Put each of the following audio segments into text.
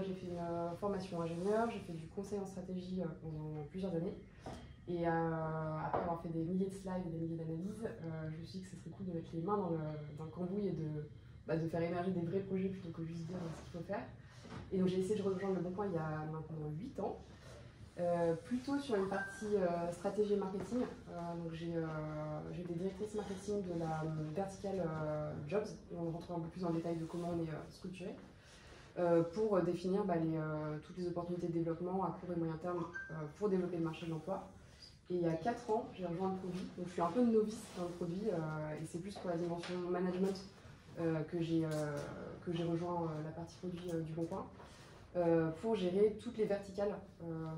J'ai fait une formation ingénieur, j'ai fait du conseil en stratégie pendant plusieurs années. Et après avoir fait des milliers de slides et des milliers d'analyses, je me suis dit que ce serait cool de mettre les mains dans le cambouis et de faire émerger des vrais projets plutôt que juste dire ce qu'il faut faire. Et donc j'ai essayé de rejoindre Le Bon Coin il y a maintenant 8 ans, plutôt sur une partie stratégie et marketing. Donc j'étais directrice marketing de la verticale Jobs, et on rentrera un peu plus dans le détail de comment on est structuré. Pour définir toutes les opportunités de développement à court et moyen terme pour développer le marché de l'emploi. Et il y a 4 ans, j'ai rejoint le produit, donc je suis un peu novice dans le produit et c'est plus pour la dimension management que j'ai rejoint la partie produit du Bon Coin pour gérer toutes les verticales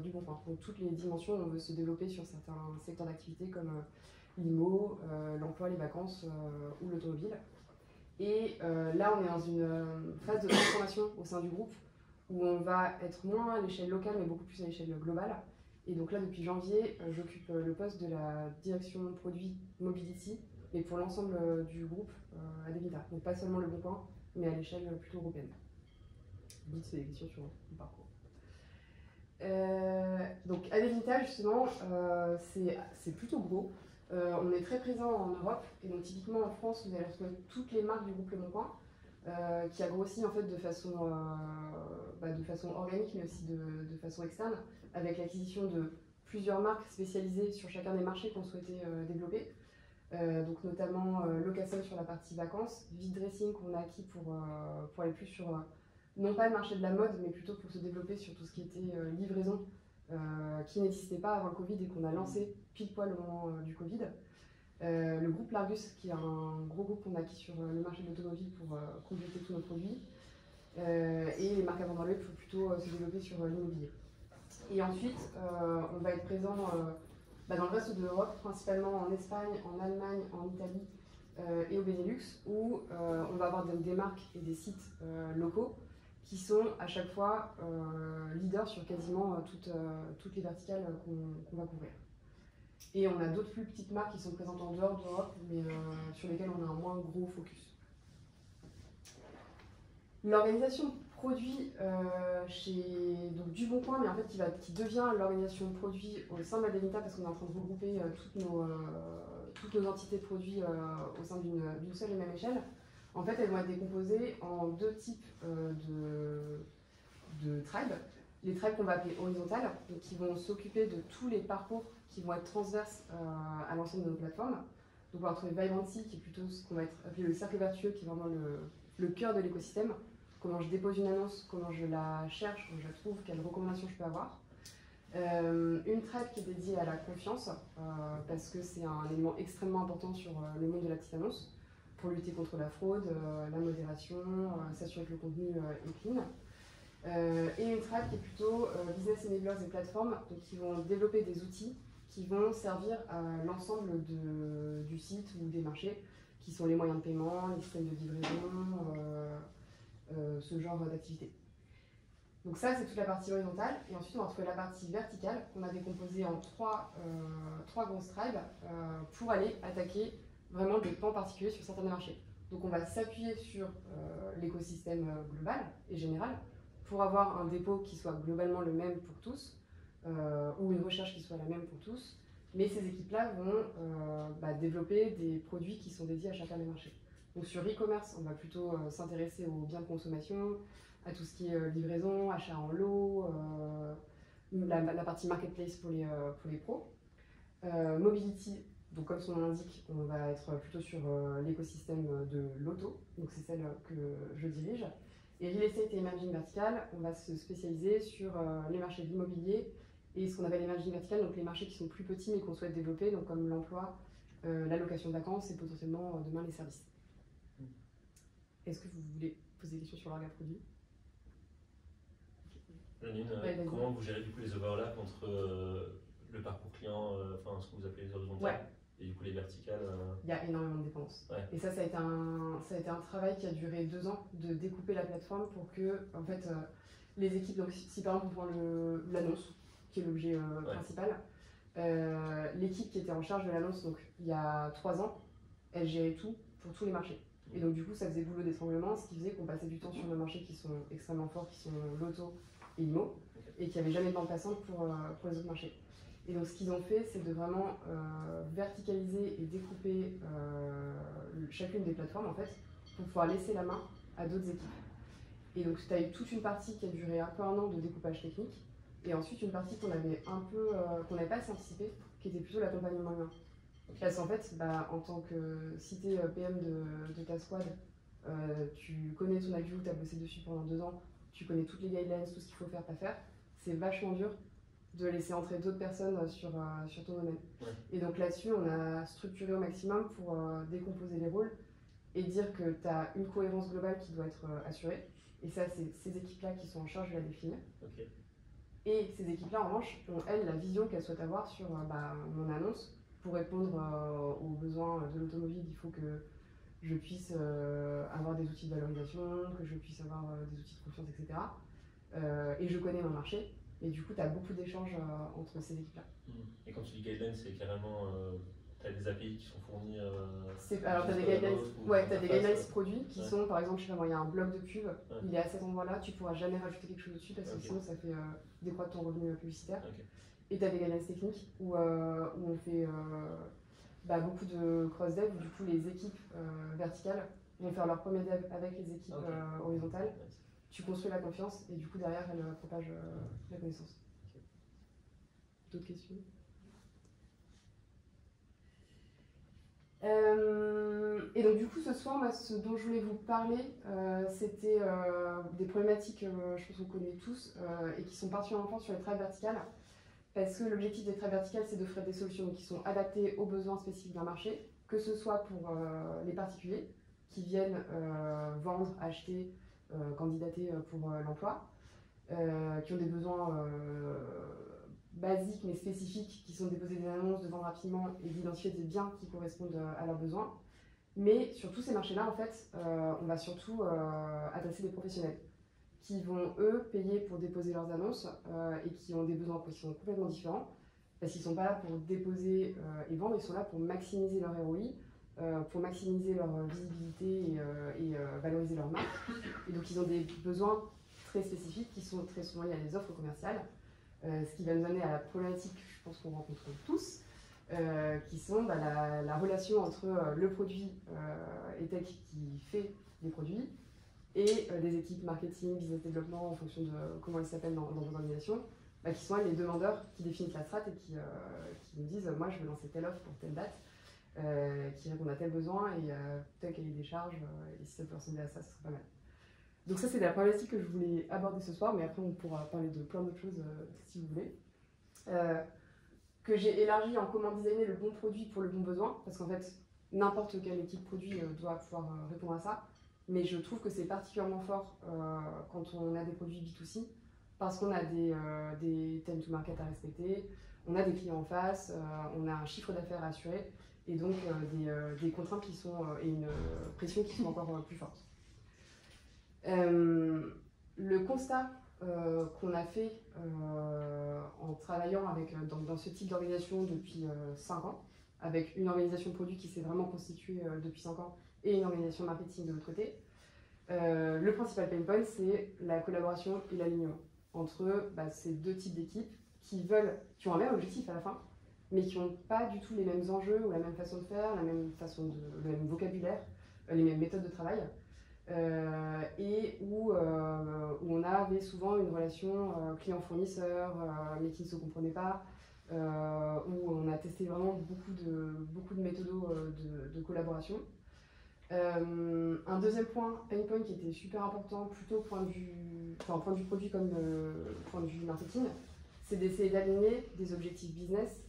du Bon Coin. Donc toutes les dimensions où on veut se développer sur certains secteurs d'activité comme l'IMO, l'emploi, les vacances ou l'automobile. Et là, on est dans une phase de transformation au sein du groupe où on va être moins à l'échelle locale mais beaucoup plus à l'échelle globale. Et donc là, depuis janvier, j'occupe le poste de la direction produit Mobility, mais pour l'ensemble du groupe Adevinta. Donc pas seulement Le Bon Coin, mais à l'échelle plutôt européenne. Vite, c'est des questions sur mon parcours. Donc Adevinta, justement, c'est plutôt gros. On est très présent en Europe, et donc typiquement en France, vous allez retrouver toutes les marques du groupe Le Bon Coin, qui a grossi en fait de façon organique, mais aussi de façon externe, avec l'acquisition de plusieurs marques spécialisées sur chacun des marchés qu'on souhaitait développer. Donc notamment Location sur la partie vacances, Vide Dressing qu'on a acquis pour aller plus sur, non pas le marché de la mode, mais plutôt pour se développer sur tout ce qui était livraison, qui n'existait pas avant le Covid et qu'on a lancé pile poil au moment du Covid. Le groupe Largus, qui est un gros groupe qu'on a acquis sur le marché de l'automobile pour compléter tous nos produits. Et les marques à vendre en lieu pour plutôt se développer sur l'immobilier. Et ensuite, on va être présent dans le reste de l'Europe, principalement en Espagne, en Allemagne, en Italie et au Benelux, où on va avoir des marques et des sites locaux qui sont à chaque fois leaders sur quasiment toutes les verticales qu'on va couvrir. Et on a d'autres plus petites marques qui sont présentes en dehors d'Europe, mais sur lesquelles on a un moins gros focus. L'organisation produit donc du Bon Coin, mais en fait qui devient l'organisation produit au sein de Adevinta, parce qu'on est en train de regrouper toutes nos entités de produits au sein d'une seule et même échelle. En fait, elles vont être décomposées en deux types de tribes. Les tribes qu'on va appeler horizontales, donc qui vont s'occuper de tous les parcours qui vont être transverses à l'ensemble de nos plateformes. Donc on va retrouver Vibrancy, qui est plutôt ce qu'on va appeler le cercle vertueux, qui est vraiment le cœur de l'écosystème. Comment je dépose une annonce, comment je la cherche, comment je la trouve, quelles recommandations je peux avoir. Une tribe qui est dédiée à la confiance, parce que c'est un élément extrêmement important sur le monde de la petite annonce, pour lutter contre la fraude, la modération, s'assurer que le contenu est clean. Et une tribe qui est plutôt business enablers et plateformes, donc qui vont développer des outils qui vont servir à l'ensemble du site ou des marchés, qui sont les moyens de paiement, les systèmes de livraison, ce genre d'activité. Donc ça, c'est toute la partie horizontale. Et ensuite, on va retrouver la partie verticale, qu'on a décomposée en trois grosses tribes pour aller attaquer vraiment des pans particuliers sur certains marchés. Donc on va s'appuyer sur l'écosystème global et général pour avoir un dépôt qui soit globalement le même pour tous, ou une recherche qui soit la même pour tous. Mais ces équipes-là vont développer des produits qui sont dédiés à chacun des marchés. Donc sur e-commerce, on va plutôt s'intéresser aux biens de consommation, à tout ce qui est livraison, achat en lot, la partie marketplace pour les pros. Mobility, donc comme son nom l'indique, on va être plutôt sur l'écosystème de l'auto, donc c'est celle que je dirige. Et Real Estate et Emerging Vertical, on va se spécialiser sur les marchés de l'immobilier et ce qu'on appelle Emerging Vertical, donc les marchés qui sont plus petits mais qu'on souhaite développer, donc comme l'emploi, la location de vacances et potentiellement demain les services. Est-ce que vous voulez poser des questions sur l'orga produit? Janine, comment vous gérez du coup les overlaps entre le parcours client, ce que vous appelez les horizontales, et du coup les verticales? Il y a énormément de dépendances. Ouais. Et ça a été un travail qui a duré 2 ans, de découper la plateforme pour que en fait, les équipes, donc si par exemple on prend l'annonce, qui est l'objet principal, l'équipe qui était en charge de l'annonce, donc il y a 3 ans, elle gérait tout pour tous les marchés. Et donc du coup ça faisait boulot d'étranglement, ce qui faisait qu'on passait du temps sur nos marchés qui sont extrêmement forts, qui sont l'auto et l'IMO, et qu'il n'y avait jamais de bande passante pour les autres marchés. Et donc ce qu'ils ont fait, c'est de vraiment verticaliser et découper chacune des plateformes en fait, pour pouvoir laisser la main à d'autres équipes. Et donc tu as eu toute une partie qui a duré un peu un an de découpage technique, et ensuite une partie qu'on avait un peu, qu'on n'avait pas assez anticipé, qui était plutôt l'accompagnement humain. Parce qu'en fait, en tant que si tu es PM de ta squad, tu connais ton avion, tu as bossé dessus pendant 2 ans, tu connais toutes les guidelines, tout ce qu'il faut faire, pas faire, c'est vachement dur de laisser entrer d'autres personnes sur ton domaine. Ouais. Et donc là-dessus, on a structuré au maximum pour décomposer les rôles et dire que tu as une cohérence globale qui doit être assurée. Et ça, c'est ces équipes-là qui sont en charge de la définir. Okay. Et ces équipes-là, en revanche, ont, elles, la vision qu'elles souhaitent avoir sur mon annonce. Pour répondre aux besoins de l'automobile, il faut que je puisse avoir des outils de valorisation, que je puisse avoir des outils de confiance, etc. Et je connais mon marché. Et du coup, tu as beaucoup d'échanges entre ces équipes-là. Et quand tu dis guidelines, c'est carrément... tu as des API qui sont fournis alors, tu as des guidelines, des guidelines produits qui sont, par exemple, je sais pas moi, il y a un bloc de pub, il est à cet endroit-là, tu ne pourras jamais rajouter quelque chose dessus parce que sinon, ça fait décroître ton revenu publicitaire. Et tu as des guidelines techniques où on fait beaucoup de cross-dev, où du coup les équipes verticales vont faire leur premier dev avec les équipes horizontales. Tu construis la confiance et du coup derrière elles propagent la connaissance. D'autres questions? Et donc du coup ce soir, moi, ce dont je voulais vous parler, c'était des problématiques, je pense qu'on connaît tous, et qui sont particulièrement fortes sur les traits verticales. Parce que l'objectif des traits verticales, c'est d'offrir des solutions qui sont adaptées aux besoins spécifiques d'un marché, que ce soit pour les particuliers qui viennent vendre, acheter, candidater pour l'emploi, qui ont des besoins basiques mais spécifiques, qui sont de déposer des annonces, de vendre rapidement et d'identifier des biens qui correspondent à leurs besoins. Mais sur tous ces marchés-là, en fait, on va surtout adresser des professionnels qui vont, eux, payer pour déposer leurs annonces et qui ont des besoins qui sont complètement différents, parce qu'ils ne sont pas là pour déposer et vendre, ils sont là pour maximiser leur ROI, pour maximiser leur visibilité et valoriser leur marque. Et donc, ils ont des besoins très spécifiques qui sont très souvent liés à des offres commerciales, ce qui va nous amener à la problématique, je pense qu'on rencontre tous, qui sont la relation entre le produit et tech qui fait des produits, et des équipes marketing, business développement, en fonction de comment ils s'appellent dans vos organisations, qui sont les demandeurs qui définissent la strat et qui nous disent moi je veux lancer telle offre pour telle date, qui répondent à tel besoin et tel cahier des charges, et si ça peut ressembler à ça, ce serait pas mal. Donc ça c'est la problématique que je voulais aborder ce soir, mais après on pourra parler de plein d'autres choses si vous voulez. Que j'ai élargi en comment designer le bon produit pour le bon besoin, parce qu'en fait n'importe quelle équipe produit doit pouvoir répondre à ça. Mais je trouve que c'est particulièrement fort quand on a des produits B2C, parce qu'on a des time to market à respecter, on a des clients en face, on a un chiffre d'affaires à assurer, et donc des contraintes qui sont, et une pression qui sont encore plus fortes. Le constat qu'on a fait en travaillant dans ce type d'organisation depuis 5 ans, avec une organisation produit qui s'est vraiment constituée depuis 5 ans, et une organisation marketing de l'autre côté. Le principal pain point, c'est la collaboration et l'alignement entre ces deux types d'équipes qui ont un même objectif à la fin, mais qui n'ont pas du tout les mêmes enjeux ou la même façon de faire, le même vocabulaire, les mêmes méthodes de travail, et où on avait souvent une relation client-fournisseur, mais qui ne se comprenait pas, où on a testé vraiment beaucoup de méthodos de collaboration. Un deuxième point, pain point qui était super important, plutôt point de vue produit comme point de vue marketing, c'est d'essayer d'aligner des objectifs business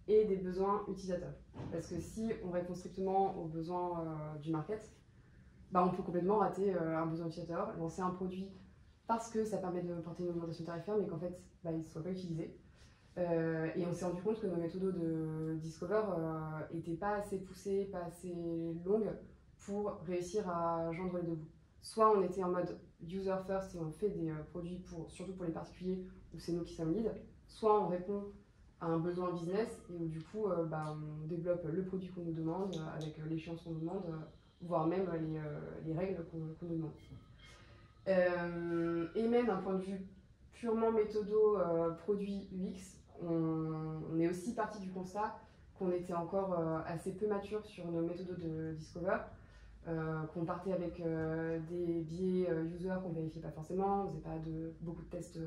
et des besoins utilisateurs. Parce que si on répond strictement aux besoins du market, on peut complètement rater un besoin utilisateur, lancer un produit parce que ça permet de porter une augmentation tarifaire, mais qu'en fait, il ne soit pas utilisé. Et on s'est rendu compte que nos méthodes de Discover n'étaient pas assez poussées, pas assez longues pour réussir à joindre les deux bouts. Soit on était en mode user first et on fait des produits surtout pour les particuliers où c'est nous qui sommes lead, soit on répond à un besoin business et où du coup on développe le produit qu'on nous demande avec l'échéance qu'on nous demande voire même les règles qu'on nous demande. Et même d'un point de vue purement méthodo produit UX, on est aussi parti du constat qu'on était encore assez peu mature sur nos méthodos de Discover, qu'on partait avec des biais user qu'on ne vérifiait pas forcément, on ne faisait pas beaucoup de tests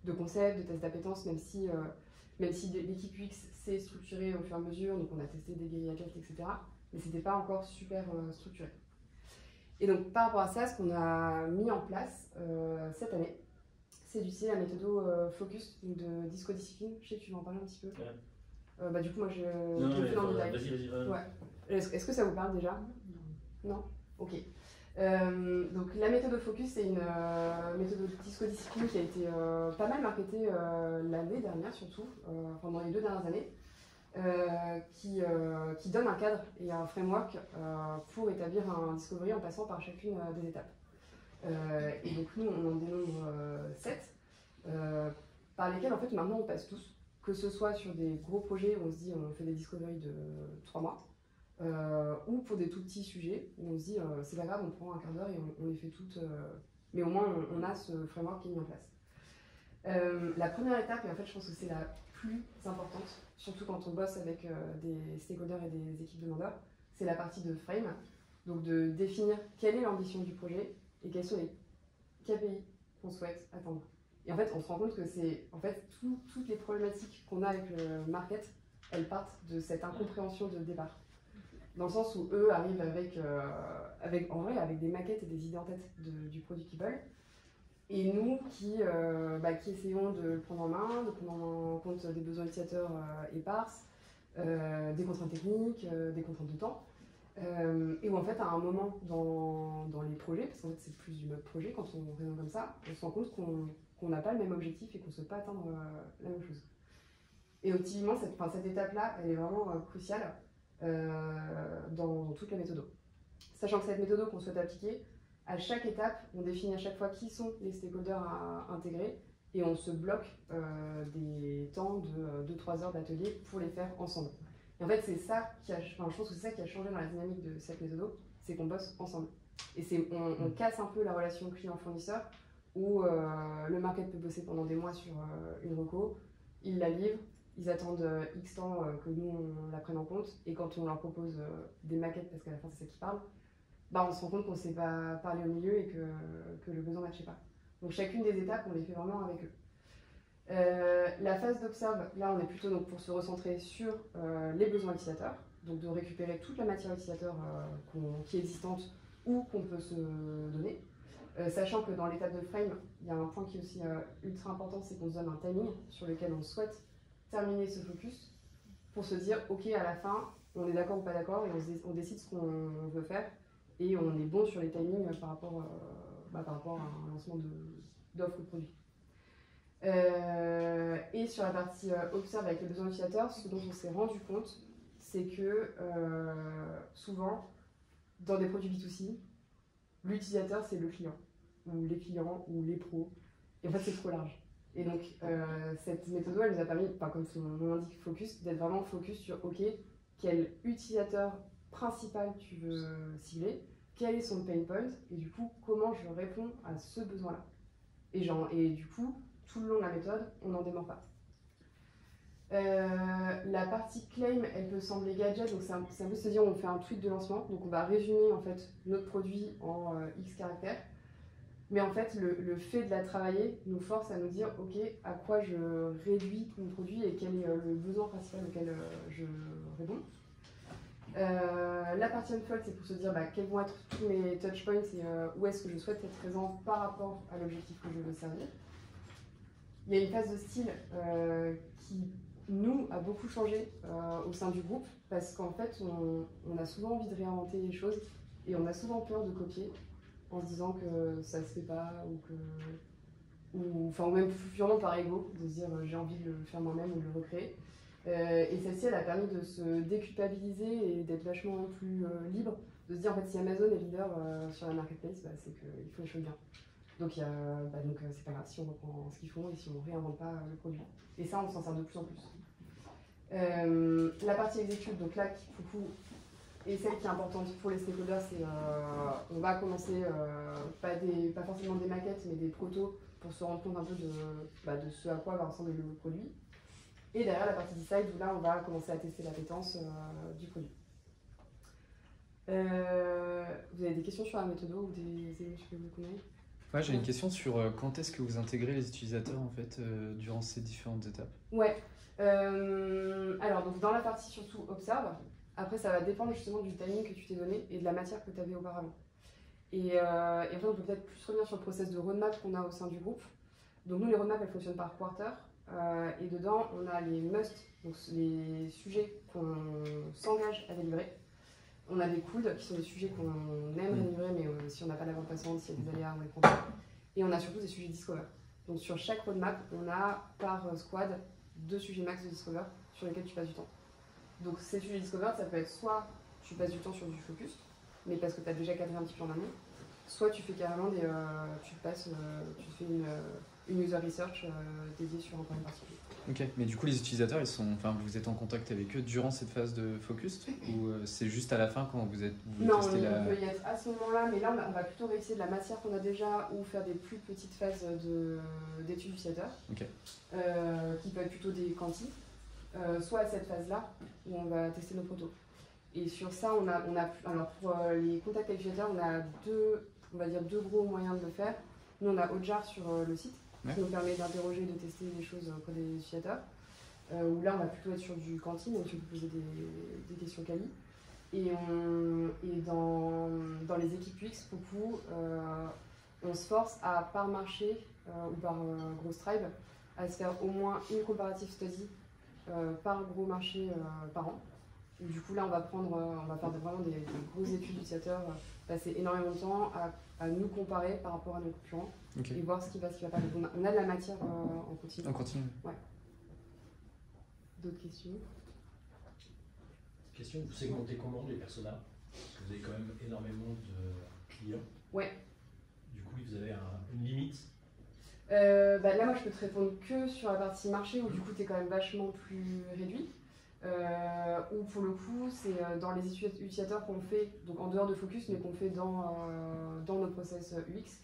de concept, de tests d'appétence, même si l'équipe UX s'est structurée au fur et à mesure, donc on a testé des guérillas tests, etc. Mais ce n'était pas encore super structuré. Et donc par rapport à ça, ce qu'on a mis en place cette année, c'est d'utiliser la méthode Focus de Discodiscipline. Je sais que tu vas en parler un petit peu. Ouais. Du coup, moi je fais dans le détail. Vas-y. Ouais. Est-ce que ça vous parle déjà? Non. Ok. Donc la méthode Focus, c'est une méthode de discodiscipline qui a été pas mal marketée l'année dernière surtout, pendant les 2 dernières années, qui donne un cadre et un framework pour établir un discovery en passant par chacune des étapes. Et donc nous, on en dénombre 7, par lesquels en fait maintenant on passe tous, que ce soit sur des gros projets où on se dit on fait des discoveries de 3 mois, ou pour des tout petits sujets où on se dit c'est pas grave, on prend un quart d'heure et on les fait toutes, mais au moins on a ce framework qui est mis en place. La première étape, et en fait je pense que c'est la plus importante, surtout quand on bosse avec des stakeholders et des équipes demandeurs, c'est la partie de frame, donc de définir quelle est l'ambition du projet et quels sont les KPI qu'on souhaite atteindre. Et en fait on se rend compte que c'est en fait toutes les problématiques qu'on a avec le market, elles partent de cette incompréhension de départ. Dans le sens où eux arrivent avec des maquettes et des idées en tête du produit qu'ils veulent. Et nous qui essayons de le prendre en main, de prendre en compte des besoins utilisateurs éparses, des contraintes techniques, des contraintes de temps. Et où en fait à un moment dans les projets, parce qu'en fait c'est plus du mode projet quand on raisonne comme ça, on se rend compte qu'on n'a pas le même objectif et qu'on ne souhaite pas atteindre la même chose. Et donc typiquement cette étape-là, elle est vraiment cruciale. Dans toute la méthode. Sachant que cette méthode qu'on souhaite appliquer, à chaque étape, on définit à chaque fois qui sont les stakeholders à intégrer et on se bloque des temps de 2-3 heures d'atelier pour les faire ensemble. Et en fait, c'est ça je pense que c'est ça qui a changé dans la dynamique de cette méthode, c'est qu'on bosse ensemble. Et on casse un peu la relation client-fournisseur où le market peut bosser pendant des mois sur une reco, il la livre, ils attendent X temps que nous on la prenne en compte, et quand on leur propose des maquettes, parce qu'à la fin c'est ça qui parle, on se rend compte qu'on ne s'est pas parlé au milieu et que le besoin ne matchait pas. Donc chacune des étapes, on les fait vraiment avec eux. La phase d'observe, là on est plutôt donc, pour se recentrer sur les besoins utilisateurs, donc de récupérer toute la matière utilisateur qui est existante ou qu'on peut se donner. Sachant que dans l'étape de frame, il y a un point qui est aussi ultra important, c'est qu'on se donne un timing sur lequel on souhaite terminer ce focus pour se dire ok, à la fin on est d'accord ou pas d'accord et on décide ce qu'on veut faire et on est bon sur les timings par rapport à un lancement d'offres de produits. Et sur la partie observe avec les besoins utilisateurs, ce dont on s'est rendu compte, c'est que souvent dans des produits B2C, l'utilisateur c'est le client ou les clients ou les pros, et en fait c'est trop large. Et donc, cette méthode, elle nous a permis, comme son nom l'indique, focus, d'être vraiment focus sur, ok, quel utilisateur principal tu veux cibler, quel est son pain point, et du coup, comment je réponds à ce besoin-là. Et du coup, tout le long de la méthode, on n'en démord pas. La partie claim, elle peut sembler gadget, donc c'est un peu se dire, on fait un tweet de lancement, donc on va résumer en fait notre produit en X caractères. Mais en fait, le fait de la travailler nous force à nous dire ok, à quoi je réduis mon produit et quel est le besoin principal auquel je réponds. La partie unfold, c'est pour se dire quels vont être tous mes touchpoints et où est-ce que je souhaite être présent par rapport à l'objectif que je veux servir. Il y a une phase de style qui, nous, a beaucoup changé au sein du groupe parce qu'en fait, on a souvent envie de réinventer les choses et on a souvent peur de copier, en se disant que ça se fait pas ou même purement par ego, de se dire j'ai envie de le faire moi-même ou de le recréer. Et celle-ci, elle a permis de se déculpabiliser et d'être vachement plus libre, de se dire en fait si Amazon est leader sur la marketplace, c'est qu'il faut les choses bien. Donc c'est pas grave si on reprend ce qu'ils font et si on réinvente pas le produit. Et ça, on s'en sert de plus en plus. La partie exécute, donc là, qui pour coup et celle qui est importante pour les stakeholders, c'est on va commencer pas forcément des maquettes, mais des protos pour se rendre compte un peu de ce à quoi va ressembler le produit. Et derrière la partie design, où là on va commencer à tester l'appétence du produit. Vous avez des questions sur la méthode ou des éléments que vous connaissez? Ouais, j'ai une question sur quand est-ce que vous intégrez les utilisateurs en fait durant ces différentes étapes? Ouais. Alors donc dans la partie surtout observe. Après ça va dépendre justement du timing que tu t'es donné et de la matière que tu avais auparavant. Et après on peut peut-être plus revenir sur le process de roadmap qu'on a au sein du groupe. Donc nous les roadmaps elles fonctionnent par quarter et dedans on a les must, donc les sujets qu'on s'engage à délivrer. On a des coudes qui sont des sujets qu'on aime délivrer, mais si on n'a pas la bande passante, s'il y a des aléas, on les prend pas. Et on a surtout des sujets discover. Donc sur chaque roadmap, on a par squad 2 sujets max de discover sur lesquels tu passes du temps. Donc ces sujets discover, ça peut être soit tu passes du temps sur du focus, mais parce que tu as déjà cadré un petit peu en amont, soit tu fais carrément tu fais une user research dédiée sur un point particulier. Ok, mais du coup les utilisateurs, vous êtes en contact avec eux durant cette phase de focus ou c'est juste à la fin quand vous non, testez on peut y être à ce moment-là, mais là on va plutôt réussir de la matière qu'on a déjà ou faire des plus petites phases d'études utilisateur, qui peuvent être plutôt des quanti, soit à cette phase-là où on va tester nos protos. Et sur ça, alors pour les contacts avec utilisateurs, on a deux gros moyens de le faire. Nous on a Hotjar sur le site, qui nous permet d'interroger, de tester des choses auprès des utilisateurs. Où là, on va plutôt être sur du quanti, donc tu peux poser des questions quali. Et dans les équipes UX, beaucoup, on se force à, par marché ou par gros tribe, à se faire au moins une comparative study par gros marché par an. Et du coup, là, on va faire vraiment des grosses études d'utilisateurs, passer énormément de temps à nous comparer par rapport à nos concurrents et voir ce qui va pas. Donc, on a de la matière en continu. En continu. Ouais. D'autres questions? Question, vous segmentez comment les personas? Parce que vous avez quand même énormément de clients. Ouais. Du coup, vous avez une limite? Là, moi, je peux te répondre que sur la partie marché, où du coup, tu es quand même vachement plus réduit. Où pour le coup, c'est dans les utilisateurs qu'on fait, donc en dehors de Focus, mais qu'on fait dans nos process UX,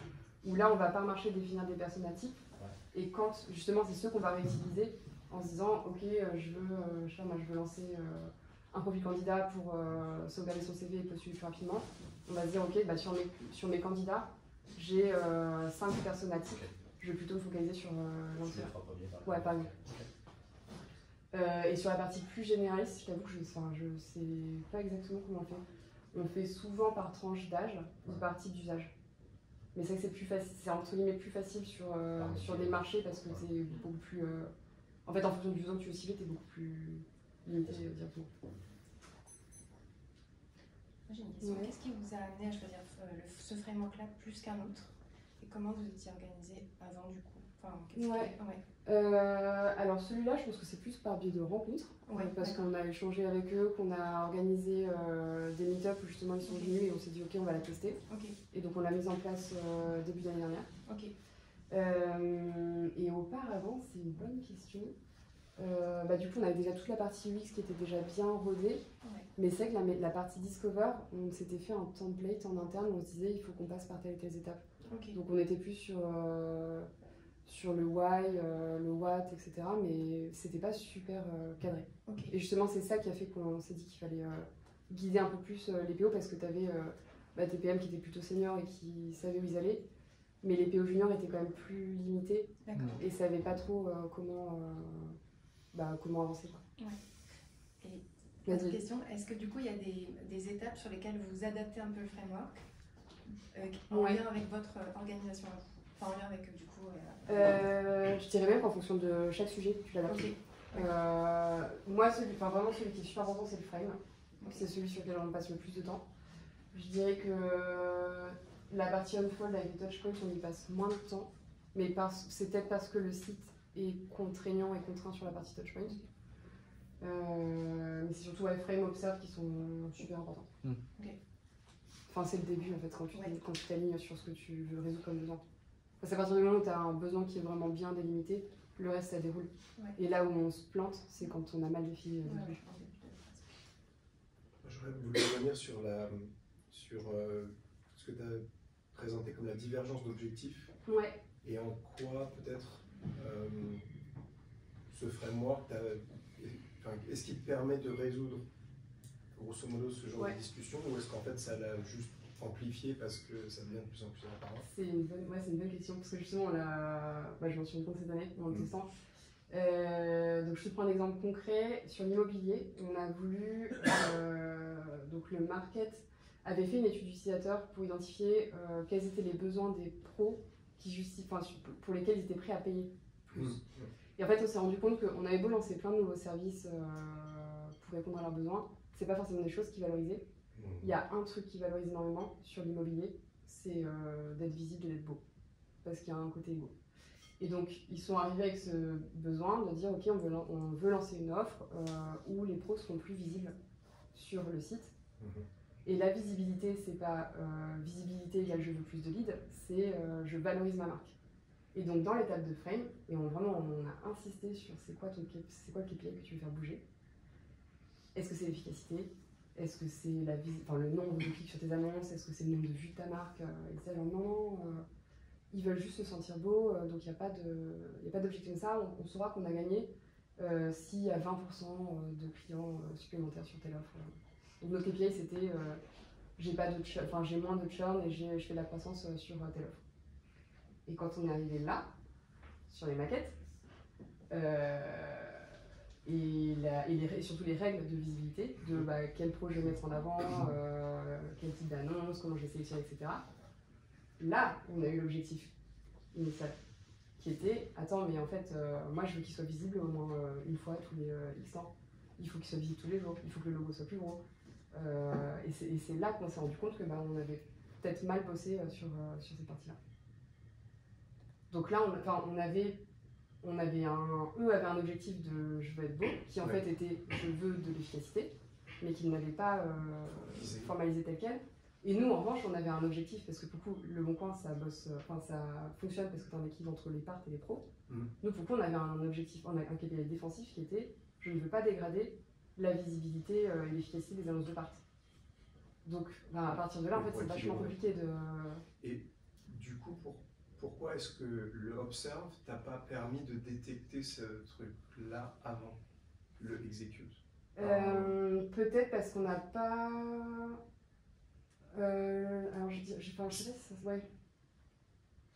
où là, on va par marché définir des personas types. Ouais. Et quand, justement, c'est ceux qu'on va réutiliser en se disant, ok, je veux lancer un profil candidat pour sauvegarder son CV et postuler plus rapidement. On va se dire, ok, sur mes candidats, j'ai 5 personas types. Je vais plutôt me focaliser sur l'entière. Ouais, par exemple. Et sur la partie plus généraliste, je t'avoue que je sais pas exactement comment on fait. On fait souvent par tranche d'âge ou par type d'usage. Mais c'est vrai que c'est plus facile, c'est entre guillemets plus facile sur des marchés parce que c'est beaucoup plus. En fait, en fonction du besoin que tu veux cibler, t'es beaucoup plus limité directement. J'ai une question. Qu'est-ce qui vous a amené à choisir ce framework-là plus qu'un autre? Et comment vous étiez organisé avant du coup? Alors celui-là, je pense que c'est plus par biais de rencontres, parce qu'on a échangé avec eux, qu'on a organisé des meet-ups où justement ils sont venus et on s'est dit ok, on va la tester. Et donc on l'a mise en place début d'année dernière. Et auparavant, c'est une bonne question. Du coup, on avait déjà toute la partie UX qui était déjà bien rodée, mais c'est vrai que la partie Discover, on s'était fait un template en interne où on se disait il faut qu'on passe par telle et telle étapes. Donc on était plus sur le why, le what, etc. Mais c'était pas super cadré. Et justement, c'est ça qui a fait qu'on s'est dit qu'il fallait guider un peu plus les PO parce que tu avais tes PM qui étaient plutôt seniors et qui savaient où ils allaient. Mais les PO juniors étaient quand même plus limités et savaient pas trop comment avancer. Et autre question, est-ce que du coup il y a des étapes sur lesquelles vous adaptez un peu le framework en lien avec votre organisation, enfin en lien avec du coup je dirais même qu'en fonction de chaque sujet, tu l'adaptes. Moi, vraiment celui qui est super important, c'est le frame. C'est celui sur lequel on passe le plus de temps. Je dirais que la partie unfold avec les touchpoints, on y passe moins de temps, mais c'est peut-être parce que le site est contraignant et contraint sur la partie touchpoint. Mais c'est surtout frame, observe qui sont super importants. Enfin, c'est le début en fait, quand tu t'alignes sur ce que tu veux résoudre comme besoin. Parce qu'à partir du moment où tu as un besoin qui est vraiment bien délimité, le reste ça déroule. Et là où on se plante, c'est quand on a mal défini le début. Je Je voulais revenir sur ce que tu as présenté comme la divergence d'objectifs. Ouais. Et en quoi peut-être ce framework, est-ce qu'il te permet de résoudre grosso modo ce genre de discussion, ou est-ce qu'en fait ça l'a juste amplifié parce que ça devient de plus en plus apparent? C'est une bonne question, parce que justement, je m'en suis rendu compte cette année en le testant. Donc je te prends un exemple concret. Sur l'immobilier, on a voulu, donc le market avait fait une étude utilisateur pour identifier quels étaient les besoins des pros pour lesquels ils étaient prêts à payer plus. Et en fait, on s'est rendu compte qu'on avait beau lancer plein de nouveaux services pour répondre à leurs besoins, c'est pas forcément des choses qui valorisaient. Il y a un truc qui valorise énormément sur l'immobilier, c'est d'être visible et d'être beau, parce qu'il y a un côté égo. Et donc, ils sont arrivés avec ce besoin de dire, ok, on veut lancer une offre où les pros seront plus visibles sur le site. Et la visibilité, c'est pas visibilité égale je veux plus de leads, c'est je valorise ma marque. Et donc, dans l'étape de frame, et on a insisté sur c'est quoi le KPI que tu veux faire bouger. Est-ce que c'est l'efficacité? Est-ce que c'est le nombre de clics sur tes annonces? Est-ce que c'est le nombre de vues de ta marque? Et ça, non, ils veulent juste se sentir beaux, donc il n'y a pas d'objectif comme ça. On saura qu'on a gagné s'il y a 20% de clients supplémentaires sur telle offre. Donc notre KPI, c'était j'ai moins de churn et je fais de la croissance sur telle offre. Et quand on est arrivé là, sur les maquettes, et surtout les règles de visibilité, de quel pro je vais mettre en avant, quel type d'annonce, comment je vais sélectionner, etc. Là, on a eu l'objectif initial, qui était, attends, mais en fait, moi je veux qu'il soit visible au moins une fois tous les X temps. Il faut qu'il soit visible tous les jours, il faut que le logo soit plus gros. Et c'est là qu'on s'est rendu compte que on avait peut-être mal bossé sur cette partie-là. Donc là, eux avaient un objectif de je veux être beau, qui en fait était je veux de l'efficacité, mais qu'ils n'avaient pas formalisé tel quel. Et nous, en revanche, on avait un objectif, parce que pour le coup, Le Bon Coin, ça fonctionne parce que tu as un équilibre entre les parts et les pros. Nous, pour le coup, on avait un objectif, un KPI défensif qui était je ne veux pas dégrader la visibilité et l'efficacité des annonces de parts. Donc, à partir de là, en fait, c'est vachement compliqué de. Et du coup, pourquoi est-ce que le Observe t'a pas permis de détecter ce truc-là avant le Execute? Peut-être parce qu'on n'a pas. Alors je sais pas, ouais.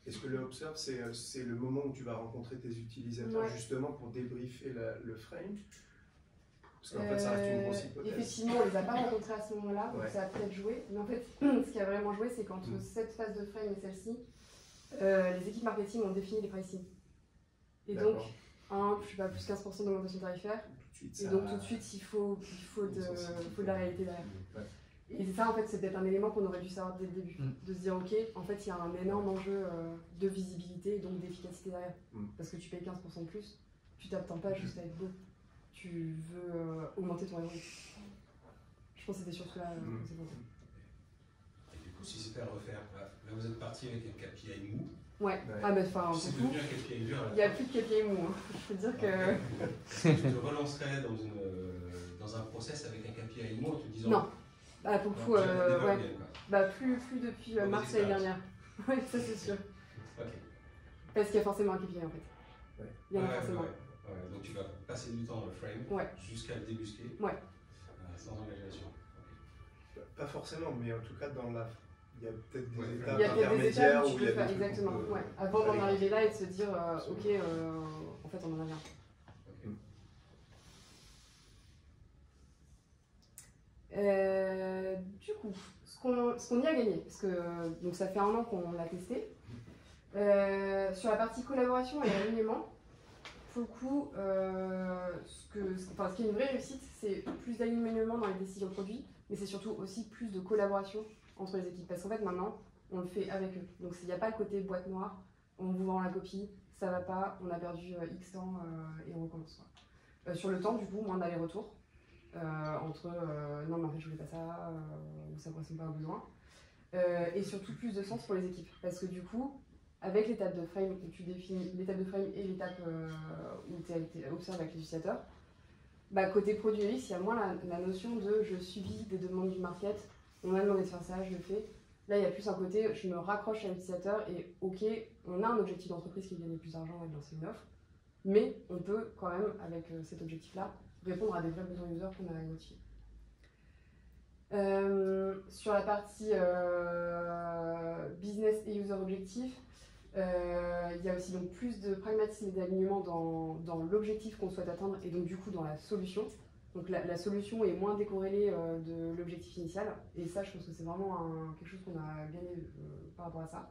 Est-ce que le Observe, c'est le moment où tu vas rencontrer tes utilisateurs justement pour débriefer le frame? Parce qu'en fait, ça reste une grosse hypothèse. Effectivement, on ne les a pas rencontrés à ce moment-là, donc ça a peut-être joué. Mais en fait, ce qui a vraiment joué, c'est qu'entre cette phase de frame et celle-ci, les équipes marketing ont défini les pricing. Et donc, je sais pas, plus 15% d'augmentation tarifaire. Et donc tout de suite, il faut de la réalité derrière. Et c'est ça, en fait, c'est peut-être un élément qu'on aurait dû savoir dès le début. De se dire, ok, en fait, il y a un énorme enjeu de visibilité et donc d'efficacité derrière. Parce que tu payes 15% de plus, tu t'attends pas juste à être beau. Tu veux augmenter ton revenu. Je pense que c'était surtout là qu'on s'est posé. Et du coup, si c'était à refaire, là vous êtes parti avec un KPI mou. Ouais. C'est devenu un KPI dur. Il n'y a plus de KPI mou. Je peux dire que. Tu te relancerais dans un process avec un KPI mou en te disant. Non. Pour le coup, ouais. Plus depuis mars l'année dernière. Oui, ça c'est sûr. Parce qu'il y a forcément un KPI en fait. Il y en a forcément. Donc tu vas passer du temps dans le frame jusqu'à le débusquer sans engagement. Pas forcément, mais en tout cas il y a peut-être des étapes il y a intermédiaires où il y a des trucs exactement. Avant d'en arriver là et de se dire ok, en fait on en a rien. Du coup, ce qu'on y a gagné, parce que donc ça fait 1 an qu'on l'a testé, sur la partie collaboration et alignement, pour le coup, ce qui est une vraie réussite, c'est plus d'alignement dans les décisions produits, mais c'est surtout aussi plus de collaboration entre les équipes, parce qu'en fait maintenant, on le fait avec eux. Donc il n'y a pas le côté boîte noire, on vous vend la copie, ça va pas, on a perdu X temps et on recommence. Sur le temps, du coup, moins d'aller-retour. Entre non mais en fait je voulais pas ça ou ça correspond pas aux besoins et surtout plus de sens pour les équipes parce que du coup avec l'étape de frame où tu définis l'étape de frame et l'étape où tu observes avec les utilisateurs Côté produit UX, il y a moins la notion de je subis des demandes du market, on m'a demandé de faire ça, je le fais. Là, il y a plus un côté, je me raccroche à l'utilisateur et ok, on a un objectif d'entreprise qui est de gagner plus d'argent et de lancer une offre, mais on peut quand même, avec cet objectif-là, répondre à des vrais besoins users qu'on a identifiés. Sur la partie business et user objectif, il y a aussi donc plus de pragmatisme et d'alignement dans l'objectif qu'on souhaite atteindre et donc du coup dans la solution. Donc la solution est moins décorrélée de l'objectif initial et ça je pense que c'est vraiment quelque chose qu'on a gagné par rapport à ça.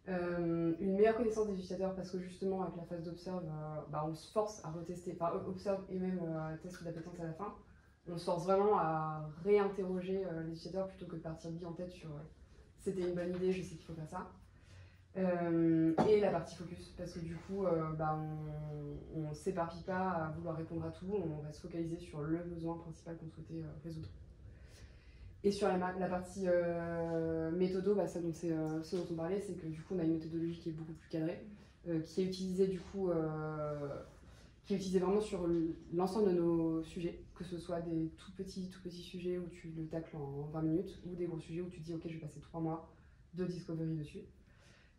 Une meilleure connaissance des utilisateurs parce que justement avec la phase d'observe, on se force à retester, enfin observe et même test d'appétence à la fin, on se force vraiment à réinterroger les utilisateurs plutôt que de partir bien en tête sur c'était une bonne idée, je sais qu'il faut faire ça. Et la partie focus, parce que du coup, on ne s'éparpille pas à vouloir répondre à tout, on va se focaliser sur le besoin principal qu'on souhaitait résoudre. Et sur la partie méthodo, ça donc c'est ce dont on parlait, c'est que du coup on a une méthodologie qui est beaucoup plus cadrée, qui est utilisée du coup, qui est utilisée vraiment sur l'ensemble de nos sujets, que ce soit des tout petits sujets où tu le tacles en 20 minutes, ou des gros sujets où tu te dis ok je vais passer 3 mois de discovery dessus.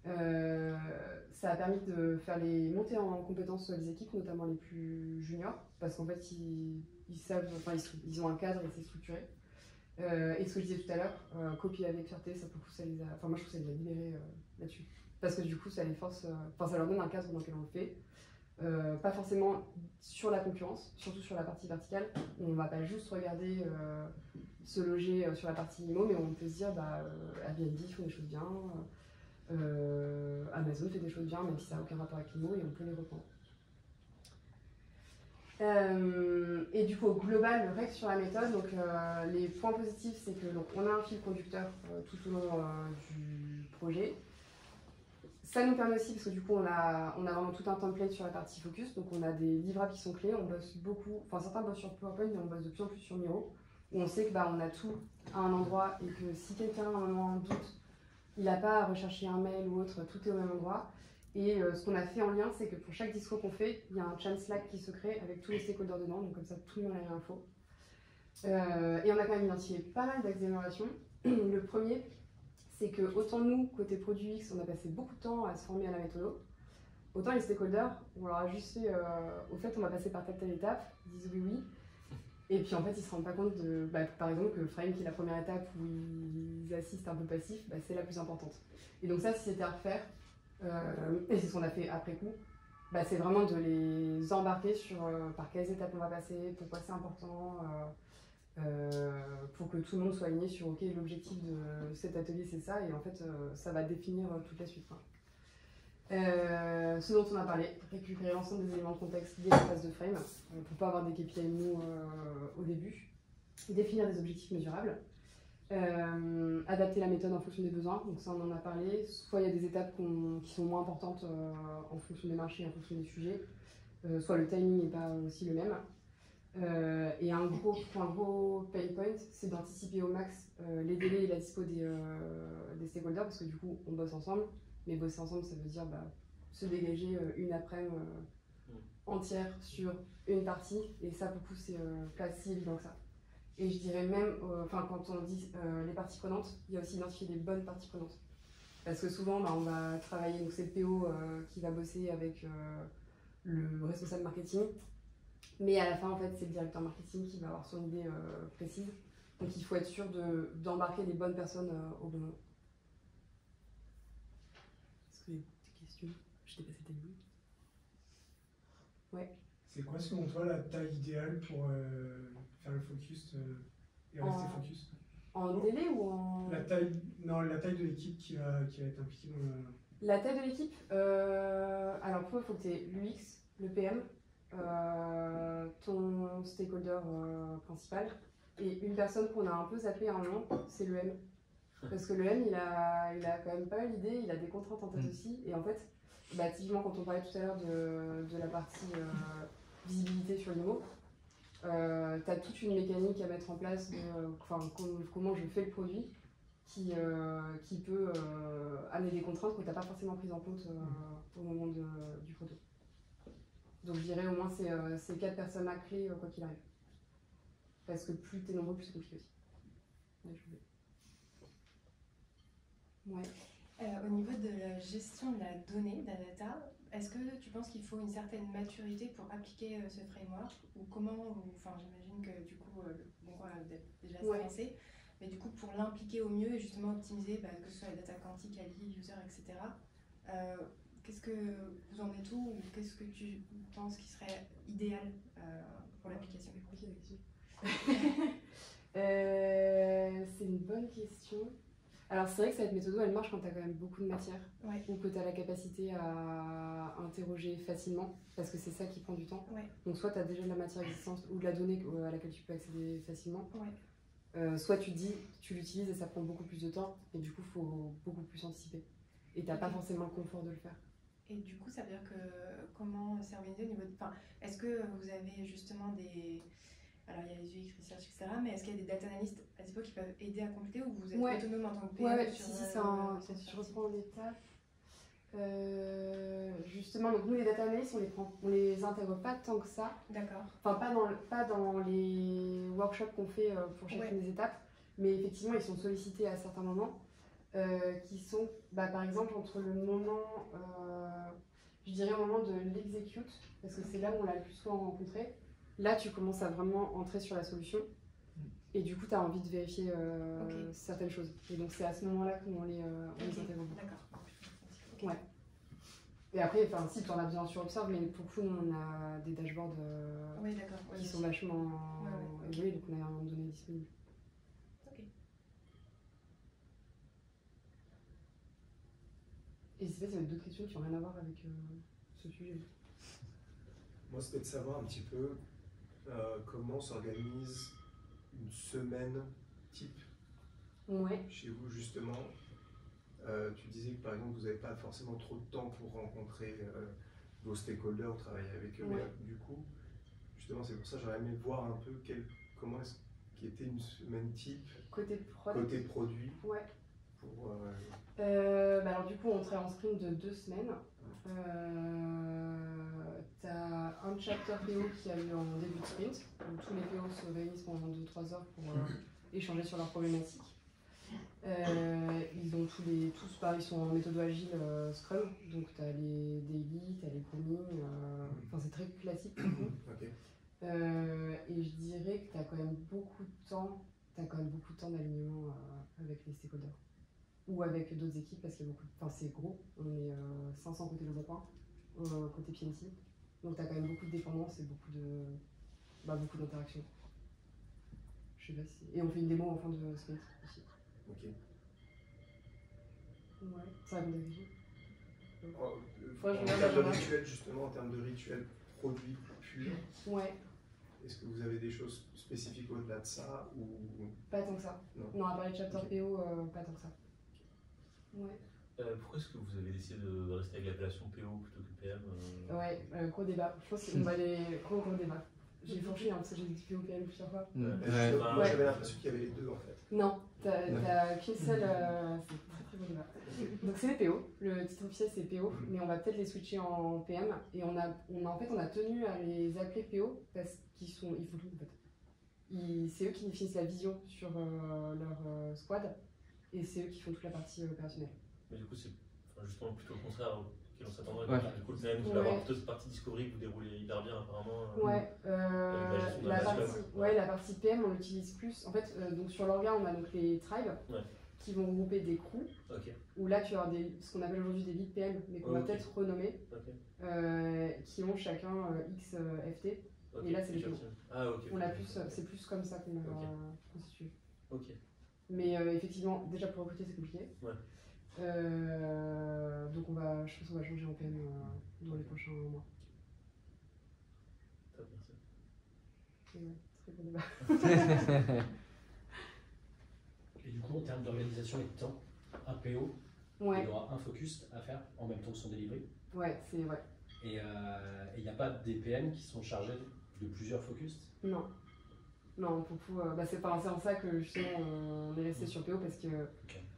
Ça a permis de faire les montées en compétences sur les équipes, notamment les plus juniors, parce qu'en fait ils savent, ils ont un cadre et c'est structuré. Et ce que je disais tout à l'heure, copier avec fierté, ça ça les a, moi je trouve que ça les a libérés là-dessus, parce que du coup ça les force, ça leur donne un cadre dans lequel on le fait, pas forcément sur la concurrence, surtout sur la partie verticale, on va pas juste regarder se loger sur la partie IMO, mais on peut se dire Airbnb font des choses bien. Amazon fait des choses bien, même si ça n'a aucun rapport avec l'IMO, et on peut les reprendre. Et du coup, au global, le reste sur la méthode, donc les points positifs, c'est que donc, on a un fil conducteur tout au long du projet. Ça nous permet aussi, parce que du coup, on a vraiment tout un template sur la partie focus, donc on a des livrables qui sont clés, on bosse beaucoup, certains bossent sur PowerPoint, mais on bosse de plus en plus sur Miro, où on sait que on a tout à un endroit, et que si quelqu'un à un moment doute, il n'a pas à rechercher un mail ou autre, tout est au même endroit. Et ce qu'on a fait en lien, c'est que pour chaque discours qu'on fait, il y a un chat Slack qui se crée avec tous les stakeholders dedans, donc comme ça tout le monde a l'info. Et on a quand même identifié pas mal d'axes d'amélioration. Le premier, c'est que autant nous, côté produit X, on a passé beaucoup de temps à se former à la méthode, autant les stakeholders, on leur a juste fait, au fait on va passer par telle étape, ils disent oui. Et puis en fait, ils se rendent pas compte de, par exemple, que Frame, qui est la première étape où ils assistent un peu passif, c'est la plus importante. Et donc ça, si c'était à refaire, et c'est ce qu'on a fait après coup, c'est vraiment de les embarquer sur par quelles étapes on va passer, pourquoi c'est important, pour que tout le monde soit aligné sur ok, l'objectif de cet atelier c'est ça, et en fait ça va définir toute la suite. Ce dont on a parlé, récupérer l'ensemble des éléments de contexte dès la phase de frame, pour pas avoir des KPI nous au début, définir des objectifs mesurables, adapter la méthode en fonction des besoins, donc ça on en a parlé, soit il y a des étapes qui sont moins importantes en fonction des marchés, en fonction des sujets, soit le timing n'est pas aussi le même. Et un gros pain point, c'est d'anticiper au max les délais et la dispo des stakeholders, parce que du coup on bosse ensemble. Mais bosser ensemble, ça veut dire se dégager une après-midi entière sur une partie, et ça, pour le coup, c'est pas si évident que ça. Et je dirais même, quand on dit les parties prenantes, il y a aussi identifier les bonnes parties prenantes. Parce que souvent, on va travailler, donc c'est le PO qui va bosser avec le responsable marketing, mais à la fin, en fait, c'est le directeur marketing qui va avoir son idée précise. Donc il faut être sûr d'embarquer les bonnes personnes au bon moment. Des questions? Je t'ai passé ta ligne. Ouais. C'est quoi selon toi la taille idéale pour faire le focus et rester focus? En délai ou en... La taille de l'équipe qui va être impliquée dans La taille de l'équipe, alors pour eux, il faut que tu aies l'UX, le PM, ton stakeholder principal, et une personne qu'on a un peu zappée à un moment, c'est le M. Parce que le M, il a quand même pas mal d'idées, il a des contraintes en tête aussi. Et en fait, typiquement, quand on parlait tout à l'heure de la partie visibilité sur l'IMO, tu as toute une mécanique à mettre en place de comment je fais le produit qui peut amener des contraintes que tu n'as pas forcément prises en compte au moment du proto. Donc je dirais au moins ces 4 personnes-là clés, quoi qu'il arrive. Parce que plus t'es nombreux, plus c'est compliqué aussi. Ouais. Au niveau de la gestion de la donnée, de la data, est-ce que tu penses qu'il faut une certaine maturité pour appliquer ce framework? Ou comment, enfin j'imagine que du coup, bon, voilà, vous êtes déjà avancé, mais du coup pour l'impliquer au mieux et justement optimiser, que ce soit les data quantiques, Ali, user, etc. Qu'est-ce que vous en êtes où, ou qu'est-ce que tu penses qui serait idéal pour l'application? C'est une bonne question. Alors c'est vrai que cette méthode elle marche quand tu as quand même beaucoup de matière ou que tu as la capacité à interroger facilement parce que c'est ça qui prend du temps. Donc soit tu as déjà de la matière existante ou de la donnée à laquelle tu peux accéder facilement. Soit tu dis tu l'utilises et ça prend beaucoup plus de temps et du coup il faut beaucoup plus anticiper. Et tu n'as pas forcément le confort de le faire. Et du coup ça veut dire que comment c'est organisé au niveau de... Enfin, est-ce que vous avez justement des... Alors il y a les UX research, etc. Mais est-ce qu'il y a des data analysts à Zipo qui peuvent aider à compléter ou vous êtes autonome en tant que PO je reprends l'étape. Justement, donc nous les data analysts, on les intègre pas tant que ça. D'accord. Enfin pas dans les workshops qu'on fait pour chacune des étapes, mais effectivement ils sont sollicités à certains moments qui sont, par exemple entre le moment, je dirais au moment de l'execute, parce que c'est là où on l'a le plus souvent rencontré. Là, tu commences à vraiment entrer sur la solution et du coup, tu as envie de vérifier certaines choses. Et donc, c'est à ce moment-là qu'on les intègre. D'accord. Ouais. Et après, si tu en as besoin sur Observe, mais pour le coup, nous, on a des dashboards qui sont vachement évolués, donc on a un données disponible. Et c'est pas s'il y a d'autres questions qui n'ont rien à voir avec ce sujet. Moi, c'était de savoir un petit peu comment s'organise une semaine type chez vous, justement. Tu disais que par exemple, vous n'avez pas forcément trop de temps pour rencontrer vos stakeholders, travailler avec eux, mais du coup, justement, c'est pour ça que j'aurais aimé voir un peu comment est-ce qu'était une semaine type côté produit. Alors du coup, on travaille en sprint de 2 semaines. Tu as un chapter PO qui a lieu en début de sprint, où tous les PO se réunissent pendant 2-3 heures pour échanger sur leurs problématiques. Ils ont tous pareil, ils sont en méthode agile Scrum, donc tu as les daily, tu as les planning, c'est très classique du coup. Et je dirais que tu as quand même beaucoup de temps, d'alignement avec les stakeholders. Ou avec d'autres équipes parce qu'il y a beaucoup c'est gros, on est 500 côté Leboncoin, côté PNC, donc tu as quand même beaucoup de dépendance et beaucoup d'interactions. Je sais pas si... Et on fait une démo en fin de sprint aussi. Ouais, ça répond à la question. En termes de rituel, justement, en termes de rituel produit pur, est-ce que vous avez des choses spécifiques au-delà de ça ou... Pas tant que ça. Non, à part les chapter PO, pas tant que ça. Pourquoi est-ce que vous avez décidé de rester avec l'appellation PO plutôt que PM Gros débat. Je pense qu'on va aller gros débat. J'ai fourché parce que j'ai dit PO PM plusieurs fois. Moi j'avais l'impression qu'il y avait les deux en fait. Non, t'as qu'une seule. C'est très gros débat. Donc c'est les PO. Le titre officiel c'est PO, mais on va peut-être les switcher en PM. Et on a tenu à les appeler PO parce qu'ils font tout en fait. C'est eux qui définissent la vision sur leur squad. Et c'est eux qui font toute la partie opérationnelle. Mais du coup, c'est justement plutôt le contraire auquel on s'attendrait. Du coup, le PM, vous allez avoir plutôt cette partie discovery que vous déroulez hyper bien apparemment. La partie PM, on l'utilise plus. En fait, donc sur l'orga, on a donc les tribes qui vont regrouper des crews. Où là, tu vas avoir ce qu'on appelle aujourd'hui des lead PM, mais qu'on va peut-être renommer, qui ont chacun X FT. Et là, c'est les PO. C'est plus comme ça qu'on l'a constitué. Mais effectivement, déjà pour recruter, c'est compliqué. Donc je pense qu'on va changer en PM dans les prochains mois. Top, merci. Très bon débat. Et du coup, en termes d'organisation et de temps, un PO, il y aura un focus à faire en même temps que son delivery. C'est vrai. Et il n'y a pas des PM qui sont chargés de plusieurs focus? Non, pour c'est en ça que justement on est resté sur PO parce que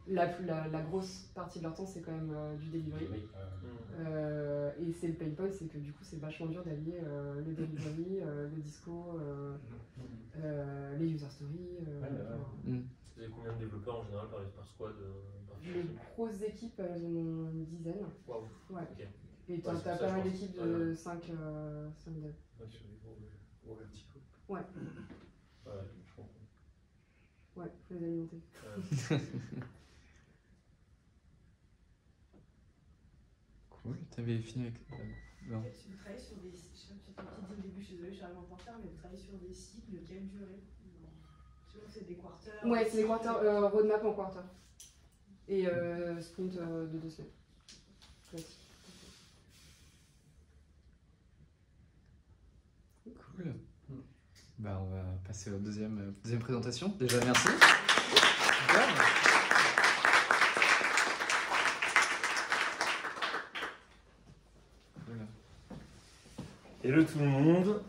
la grosse partie de leur temps, c'est quand même du delivery. Et c'est le pain point, c'est que du coup, c'est vachement dur d'allier le delivery, le disco, les user stories. Vous avez combien de développeurs en général par squad Les grosses équipes, elles en ont une dizaine. Wow. Ouais. Okay. Et t'as pas mal d'équipes de 5 devs. Ouais, sur des gros verticaux. Ouais. Ouais, je comprends. Ouais, faut les alimenter. Cool, t'avais fini avec. Vous travaillez sur des sites, je sais pas si tu as dit au début, je suis désolée, je suis arrivée en retard, mais vous travaillez sur des cycles de quelle durée? Je sais pas, c'est des quarters. Ouais, c'est des quarters, roadmap en quarter. Et sprint de 2 semaines. Classique. Cool. Bah, on va passer à la deuxième présentation. Déjà, merci. Hello tout le monde,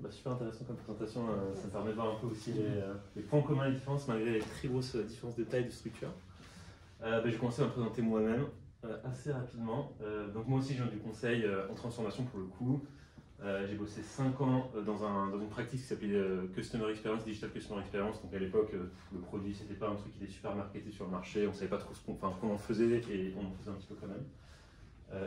super intéressant comme présentation, ça me permet de voir un peu aussi les points communs et les différences malgré les très grosses différences de taille de structure. Je vais commencer à me présenter moi-même assez rapidement. Donc moi aussi je viens du conseil en transformation pour le coup. J'ai bossé 5 ans dans une pratique qui s'appelait Customer Experience, Digital Customer Experience. Donc à l'époque le produit c'était pas un truc qui était super marketé sur le marché, on savait pas trop comment on faisait et on en faisait un petit peu quand même.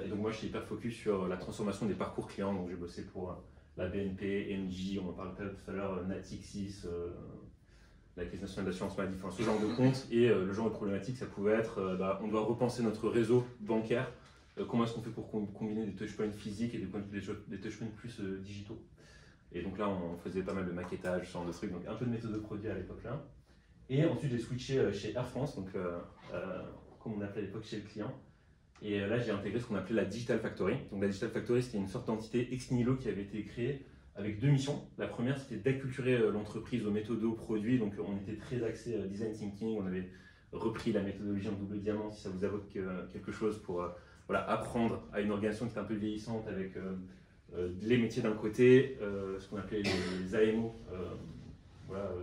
Et donc moi je suis hyper focus sur la transformation des parcours clients, donc j'ai bossé pour la BNP, Engie, on en parlait tout à l'heure, Natixis, la Caisse nationale d'assurance maladie, enfin ce genre de compte. Et le genre de problématique ça pouvait être, on doit repenser notre réseau bancaire, comment est-ce qu'on fait pour combiner des touchpoints physiques et des touchpoints plus digitaux. Et donc là on faisait pas mal de maquettage, ce genre de trucs, donc un peu de méthode de produit à l'époque là. Et ensuite j'ai switché chez Air France, donc comme on appelait à l'époque chez le client. Et là, j'ai intégré ce qu'on appelait la Digital Factory. Donc la Digital Factory, c'était une sorte d'entité ex nihilo qui avait été créée avec 2 missions. La première, c'était d'acculturer l'entreprise aux méthodes, aux produits. Donc on était très axé design thinking. On avait repris la méthodologie en double diamant, si ça vous évoque quelque chose, pour apprendre à une organisation qui était un peu vieillissante avec les métiers d'un côté, ce qu'on appelait les AMO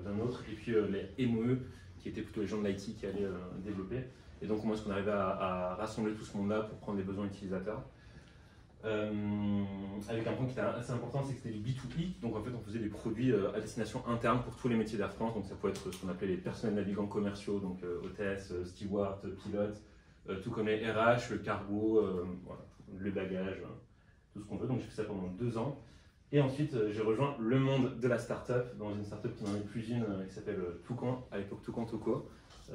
d'un autre, et puis les MOE, qui étaient plutôt les gens de l'IT qui allaient développer. Et donc, comment est-ce qu'on arrivait à rassembler tout ce monde-là pour prendre les besoins utilisateurs avec un point qui était assez important, c'est que c'était du B2B. Donc, en fait, on faisait des produits à destination interne pour tous les métiers d'Air France. Donc, ça pouvait être ce qu'on appelait les personnels navigants commerciaux, donc hôtesse, steward, pilote, tout comme les RH, le cargo, le bagage, tout ce qu'on veut. Donc, j'ai fait ça pendant 2 ans. Et ensuite, j'ai rejoint le monde de la start-up dans une start-up qui n'en est plus une, qui s'appelle Toucan, à l'époque Toucan Toco,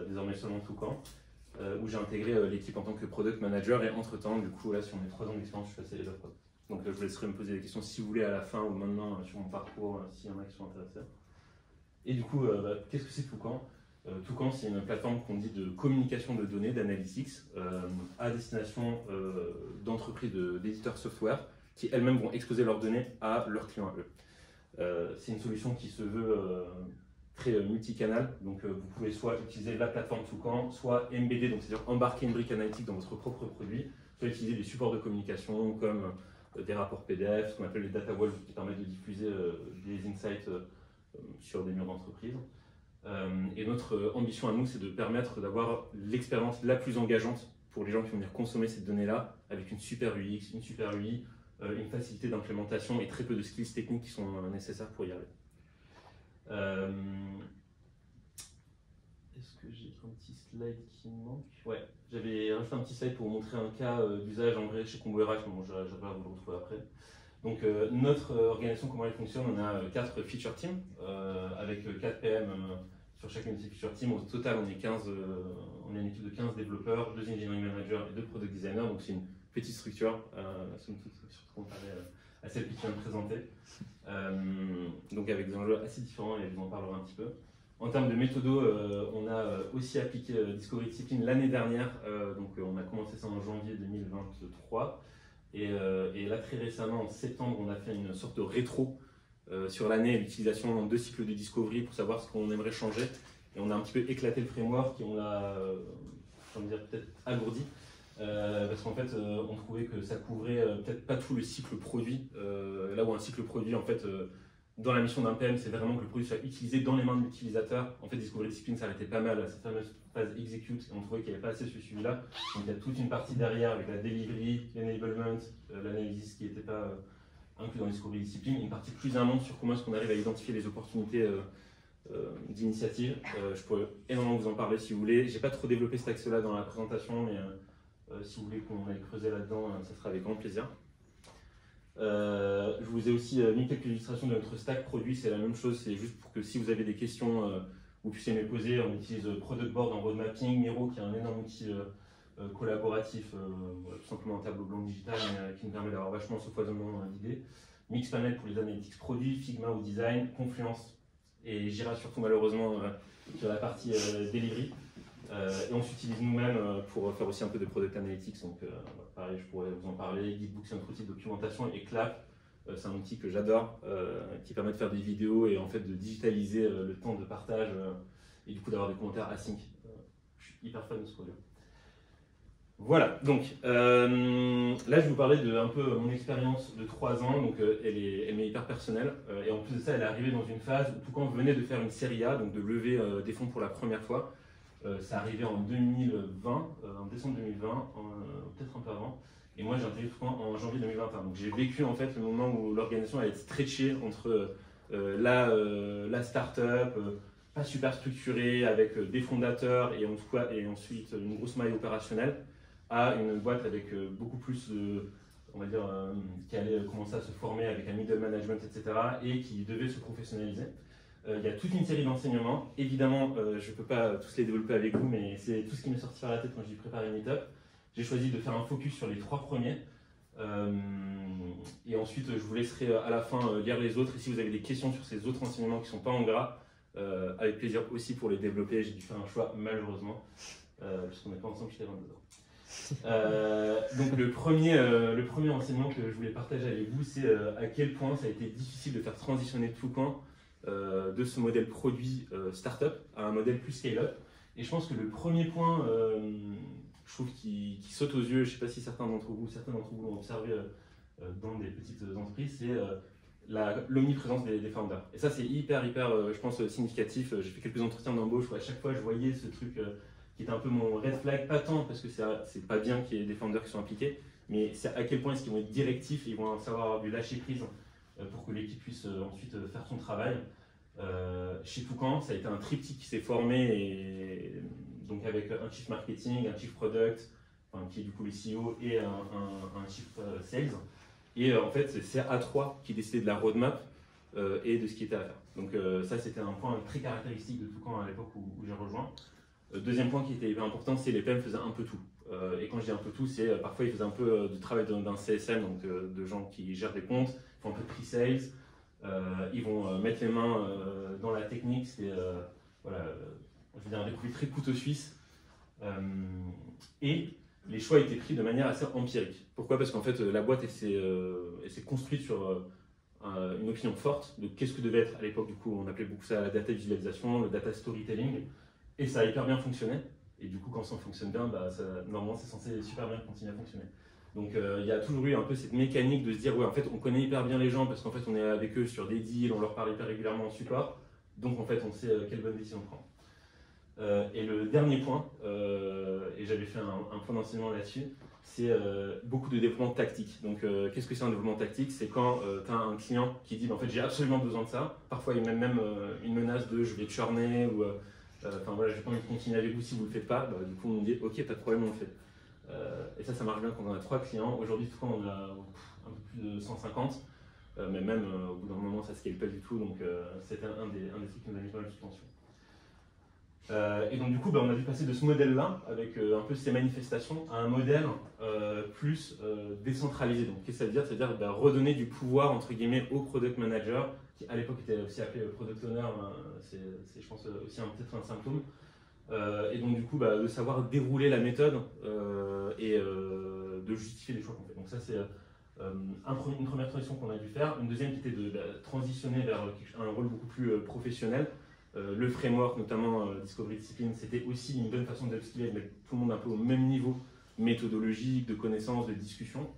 désormais seulement Toucan. Où j'ai intégré l'équipe en tant que product manager et entre-temps, du coup, là, sur mes 3 ans d'expérience, je suis passé head of product. Donc je vous laisserai me poser des questions si vous voulez à la fin ou maintenant sur mon parcours, s'il y en a qui sont intéressés. Et du coup, qu'est-ce que c'est Toucan? Toucan, c'est une plateforme qu'on dit de communication de données, d'analytics, à destination d'entreprises d'éditeurs software qui elles-mêmes vont exposer leurs données à leurs clients à eux. C'est une solution qui se veut très multicanal, donc vous pouvez soit utiliser la plateforme Toucan, soit embedded, donc c'est-à-dire embarquer une brique analytique dans votre propre produit, soit utiliser des supports de communication comme des rapports PDF, ce qu'on appelle les data walls qui permettent de diffuser des insights sur des murs d'entreprise. Et notre ambition à nous, c'est de permettre d'avoir l'expérience la plus engageante pour les gens qui vont venir consommer ces données-là, avec une super UX, une super UI, une facilité d'implémentation et très peu de skills techniques qui sont nécessaires pour y arriver. Est-ce que j'ai un petit slide qui manque? Ouais, j'avais rajouté un petit slide pour vous montrer un cas d'usage en vrai chez Combo RH, mais bon, j'arrive à vous le retrouver après. Donc notre organisation, comment elle fonctionne, on a 4 feature teams avec 4 PM sur chacune de ces feature teams. Au total, on est une équipe de 15 développeurs, 2 engineering managers et 2 product designers, donc c'est une petite structure, somme toute, surtout comparée à celle qui vient de présenter. Donc avec des enjeux assez différents et je vous en parlerai un petit peu. En termes de méthodo, on a aussi appliqué Discovery Discipline l'année dernière, donc on a commencé ça en janvier 2023 et là très récemment en septembre on a fait une sorte de rétro sur l'année, l'utilisation en 2 cycles de Discovery pour savoir ce qu'on aimerait changer et on a un petit peu éclaté le framework et on l'a peut-être alourdi. Parce qu'en fait on trouvait que ça couvrait peut-être pas tout le cycle produit, là où un cycle produit en fait dans la mission d'un PM, c'est vraiment que le produit soit utilisé dans les mains de l'utilisateur. En fait, Discovery Discipline s'arrêtait pas mal à cette fameuse phase execute, et on trouvait qu'il n'y avait pas assez ce suivi-là. Donc il y a toute une partie derrière avec la delivery, l'enablement, l'analyse qui n'était pas inclus dans Discovery Discipline, une partie plus amont sur comment est-ce qu'on arrive à identifier les opportunités d'initiative. Je pourrais énormément vous en parler si vous voulez. J'ai pas trop développé cet axe-là dans la présentation, mais si vous voulez qu'on aille creuser là-dedans, ça sera avec grand plaisir. Je vous ai aussi mis quelques illustrations de notre stack produit, c'est la même chose, c'est juste pour que si vous avez des questions, vous puissiez me les poser. On utilise Product Board en road mapping, Miro qui est un énorme outil collaboratif, tout simplement un tableau blanc digital, mais qui nous permet d'avoir vachement ce foisonnement d'idées. Mixpanel pour les analytics produits, Figma au design, Confluence et Jira surtout malheureusement sur la partie delivery. Et on s'utilise nous-mêmes pour faire aussi un peu de product analytics, donc pareil, je pourrais vous en parler. Gitbook, c'est notre outil de documentation, et Clap, c'est un outil que j'adore, qui permet de faire des vidéos et en fait de digitaliser le temps de partage et du coup d'avoir des commentaires async. Je suis hyper fan de ce produit. Voilà, donc là je vais vous parler de un peu mon expérience de 3 ans, donc elle m'est hyper personnelle, et en plus de ça elle est arrivée dans une phase où Toucan venait de faire une série A, donc de lever des fonds pour la première fois. Ça arrivait en 2020, en décembre 2020, peut-être un peu avant, et moi j'ai intégré Toucan en janvier 2021. Donc j'ai vécu en fait le moment où l'organisation a été stretchée entre la start-up, pas super structurée, avec des fondateurs et ensuite une grosse maille opérationnelle, à une boîte avec beaucoup plus on va dire, qui allait commencer à se former avec un middle management, etc., et qui devait se professionnaliser. Il y a toute une série d'enseignements. Évidemment, je ne peux pas tous les développer avec vous, mais c'est tout ce qui m'est sorti par la tête quand j'ai préparé le meetup. J'ai choisi de faire un focus sur les 3 premiers. Et ensuite, je vous laisserai à la fin lire les autres. Et si vous avez des questions sur ces autres enseignements qui ne sont pas en gras, avec plaisir aussi pour les développer. J'ai dû faire un choix, malheureusement, puisqu'on n'est pas ensemble jusqu'à 22h. Donc le premier enseignement que je voulais partager avec vous, c'est à quel point ça a été difficile de faire transitionner Toucan de ce modèle produit startup à un modèle plus scale-up. Et je pense que le premier point, je trouve qui saute aux yeux, je ne sais pas si certains d'entre vous l'ont observé dans des petites entreprises, c'est l'omniprésence des founders. Et ça c'est hyper, je pense, significatif. J'ai fait quelques entretiens d'embauche où à chaque fois je voyais ce truc qui était un peu mon red flag, pas tant parce que c'est pas bien qu'il y ait des founders qui sont impliqués, mais c'est à quel point est-ce qu'ils vont être directifs, ils vont savoir avoir du lâcher prise pour que l'équipe puisse ensuite faire son travail. Chez Toucan, ça a été un triptyque qui s'est formé, et donc avec un chief marketing, un chief product, enfin, qui est du coup le CEO, et un chief sales. Et en fait, c'est A3 qui décidait de la roadmap et de ce qui était à faire. Donc ça, c'était un point très caractéristique de Toucan à l'époque où j'ai rejoint. Deuxième point qui était hyper important, c'est les PM faisaient un peu tout. Et quand je dis un peu tout, c'est parfois ils faisaient un peu du travail d'un CSM, donc de gens qui gèrent des comptes, ils font un peu de pre-sales, ils vont mettre les mains dans la technique, c'est voilà, je veux dire un découvert très couteau suisse. Et les choix étaient pris de manière assez empirique. Pourquoi? Parce qu'en fait la boîte s'est construite sur une opinion forte de qu'est-ce que devait être à l'époque, du coup on appelait beaucoup ça la data visualisation, le data storytelling. Et ça a hyper bien fonctionné. Et du coup, quand ça fonctionne bien, normalement, c'est censé super bien continuer à fonctionner. Donc, il y a toujours eu un peu cette mécanique de se dire, ouais, en fait, on connaît hyper bien les gens parce qu'en fait, on est avec eux sur des deals, on leur parle hyper régulièrement en support. Donc, en fait, on sait quelle bonne décision prendre. Et le dernier point, et j'avais fait un point d'enseignement là-dessus, c'est beaucoup de développement tactique. Donc, qu'est-ce que c'est un développement tactique? C'est quand tu as un client qui dit, en fait, j'ai absolument besoin de ça. Parfois, il y a même une menace de je vais te churner ou enfin voilà, j'ai pas envie de continuer avec vous si vous le faites pas. Du coup, on me dit ok, pas de problème, on le fait. Et ça marche bien quand on a 3 clients. Aujourd'hui, tout on a un peu plus de 150, mais même au bout d'un moment, ça scale pas du tout. Donc, c'était un des trucs qui nous a mis pas mal sous tension. Et donc, du coup, on a dû passer de ce modèle-là, avec un peu ces manifestations, à un modèle plus décentralisé. Donc, qu'est-ce que ça veut dire? C'est-à-dire redonner du pouvoir, entre guillemets, au product manager, qui à l'époque était aussi appelé product owner, c'est je pense aussi peut-être un symptôme. Et donc, du coup, de savoir dérouler la méthode et de justifier les choix qu'on fait. Donc, ça, c'est une première transition qu'on a dû faire. Une deuxième qui était de transitionner vers un rôle beaucoup plus professionnel. Le framework, notamment Discovery Discipline, c'était aussi une bonne façon d'upskiller, de mettre tout le monde un peu au même niveau méthodologique, de connaissances, de discussion.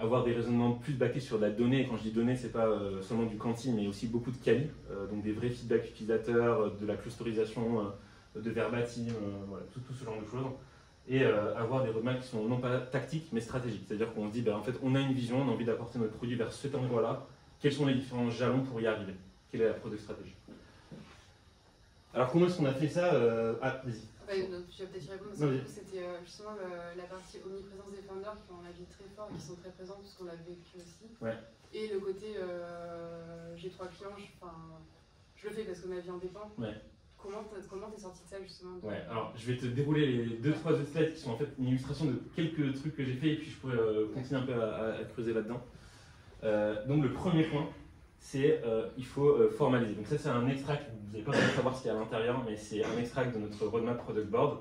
avoir des raisonnements plus backés sur de la donnée. Et quand je dis donnée, c'est pas seulement du quanti, mais aussi beaucoup de quali, donc des vrais feedbacks utilisateurs, de la clusterisation, de verbatim, voilà, tout ce genre de choses. Et avoir des roadmaps qui sont non pas tactiques, mais stratégiques. C'est-à-dire qu'on se dit, en fait, on a une vision, on a envie d'apporter notre produit vers cet endroit-là. Quels sont les différents jalons pour y arriver? Quelle est la product stratégie? Alors, comment est-ce qu'on a fait ça? Ah, vas-y. Je vais peut-être y répondre, parce que c'était justement la partie omniprésence des founders qui ont un avis très fort et qui sont très présents, puisqu'on l'a vécu aussi. Ouais. Et le côté, j'ai 3 clients, je le fais parce que ma vie en dépend. Ouais. Comment t'es sorti de ça justement Ouais, alors je vais te dérouler les 2-3 autres slides qui sont en fait une illustration de quelques trucs que j'ai fait et puis je pourrais continuer un peu à creuser là-dedans. Donc le premier point, c'est il faut formaliser. Donc ça c'est un extract, vous n'avez pas besoin de savoir ce qu'il y a à l'intérieur, mais c'est un extract de notre roadmap product board.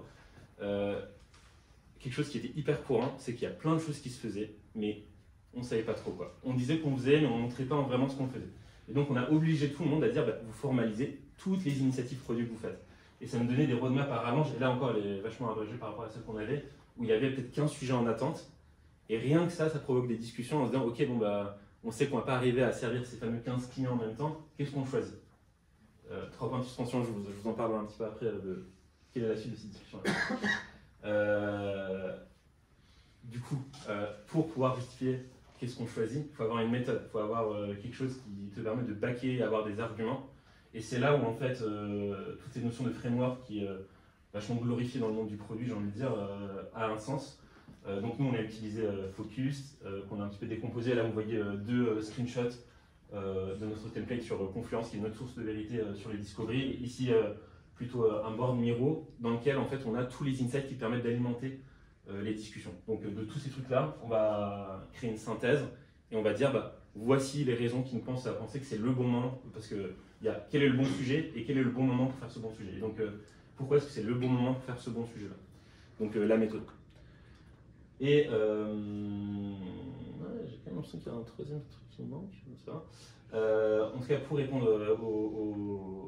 Quelque chose qui était hyper courant, c'est qu'il y a plein de choses qui se faisaient, mais on ne savait pas trop quoi. On disait qu'on faisait, mais on ne montrait pas vraiment ce qu'on faisait. Et donc on a obligé tout le monde à dire vous formalisez toutes les initiatives produits que vous faites. Et ça nous donnait des roadmaps à rallonge, et là encore elle est vachement abrégée par rapport à celle qu'on avait, où il y avait peut-être 15 sujets en attente, et rien que ça provoque des discussions en se disant ok on sait qu'on ne va pas arriver à servir ces fameux 15 clients en même temps, qu'est-ce qu'on choisit? 3 points de suspension, je vous en parlerai un petit peu après de quelle est la suite de cette discussion. Du coup, pour pouvoir justifier qu'est-ce qu'on choisit, il faut avoir une méthode, il faut avoir quelque chose qui te permet de backer, avoir des arguments. Et c'est là où en fait toutes ces notions de framework qui est vachement glorifiée dans le monde du produit, j'ai envie de dire, a un sens. Donc nous on a utilisé Focus, qu'on a un petit peu décomposé. Là vous voyez 2 screenshots de notre template sur Confluence, qui est notre source de vérité sur les discoveries. Et ici plutôt un board Miro dans lequel en fait on a tous les insights qui permettent d'alimenter les discussions. Donc de tous ces trucs là, on va créer une synthèse et on va dire voici les raisons qui nous poussent à penser que c'est le bon moment, parce que il y a quel est le bon sujet et quel est le bon moment pour faire ce bon sujet. Et donc pourquoi est-ce que c'est le bon moment pour faire ce bon sujet là? Donc la méthode. Et j'ai quand même l'impression qu'il y a un troisième truc qui me manque, je sais pas. En tout cas, pour répondre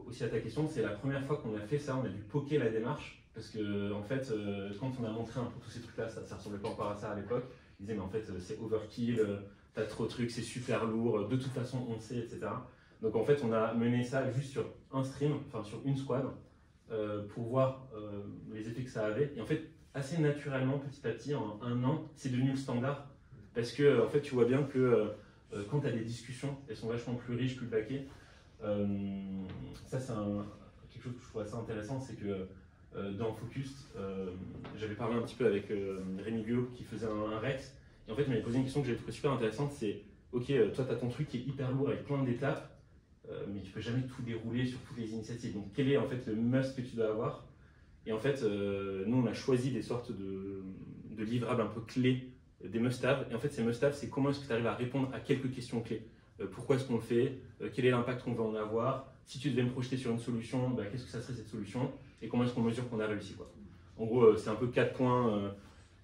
aussi à ta question, c'est la première fois qu'on a fait ça, on a dû poker la démarche, parce que en fait, quand on a montré un peu tous ces trucs-là, ça ressemblait pas encore à ça à l'époque. Ils disaient mais en fait c'est overkill, t'as trop de trucs, c'est super lourd, de toute façon on sait, etc. Donc en fait on a mené ça juste sur un stream, enfin sur une squad, pour voir les effets que ça avait. Et en fait, assez naturellement, petit à petit, en 1 an, c'est devenu le standard. Parce que en fait, tu vois bien que quand tu as des discussions, elles sont vachement plus riches, plus backées. Ça, c'est quelque chose que je trouve assez intéressant, c'est que dans Focus, j'avais parlé un petit peu avec Rémi Guillaume qui faisait un Rex. Et en fait, il m'avait posé une question que j'avais trouvé super intéressante, c'est ok, toi, tu as ton truc qui est hyper lourd avec plein d'étapes, mais tu peux jamais tout dérouler sur toutes les initiatives. Donc, quel est en fait le must que tu dois avoir? Et en fait, nous, on a choisi des sortes de livrables un peu clés, des must-have. Et en fait, ces must-have, c'est comment est-ce que tu arrives à répondre à quelques questions clés. Pourquoi est-ce qu'on le fait? Quel est l'impact qu'on va en avoir? Si tu devais me projeter sur une solution, qu'est-ce que ça serait cette solution? Et comment est-ce qu'on mesure qu'on a réussi, quoi. En gros, c'est un peu 4 points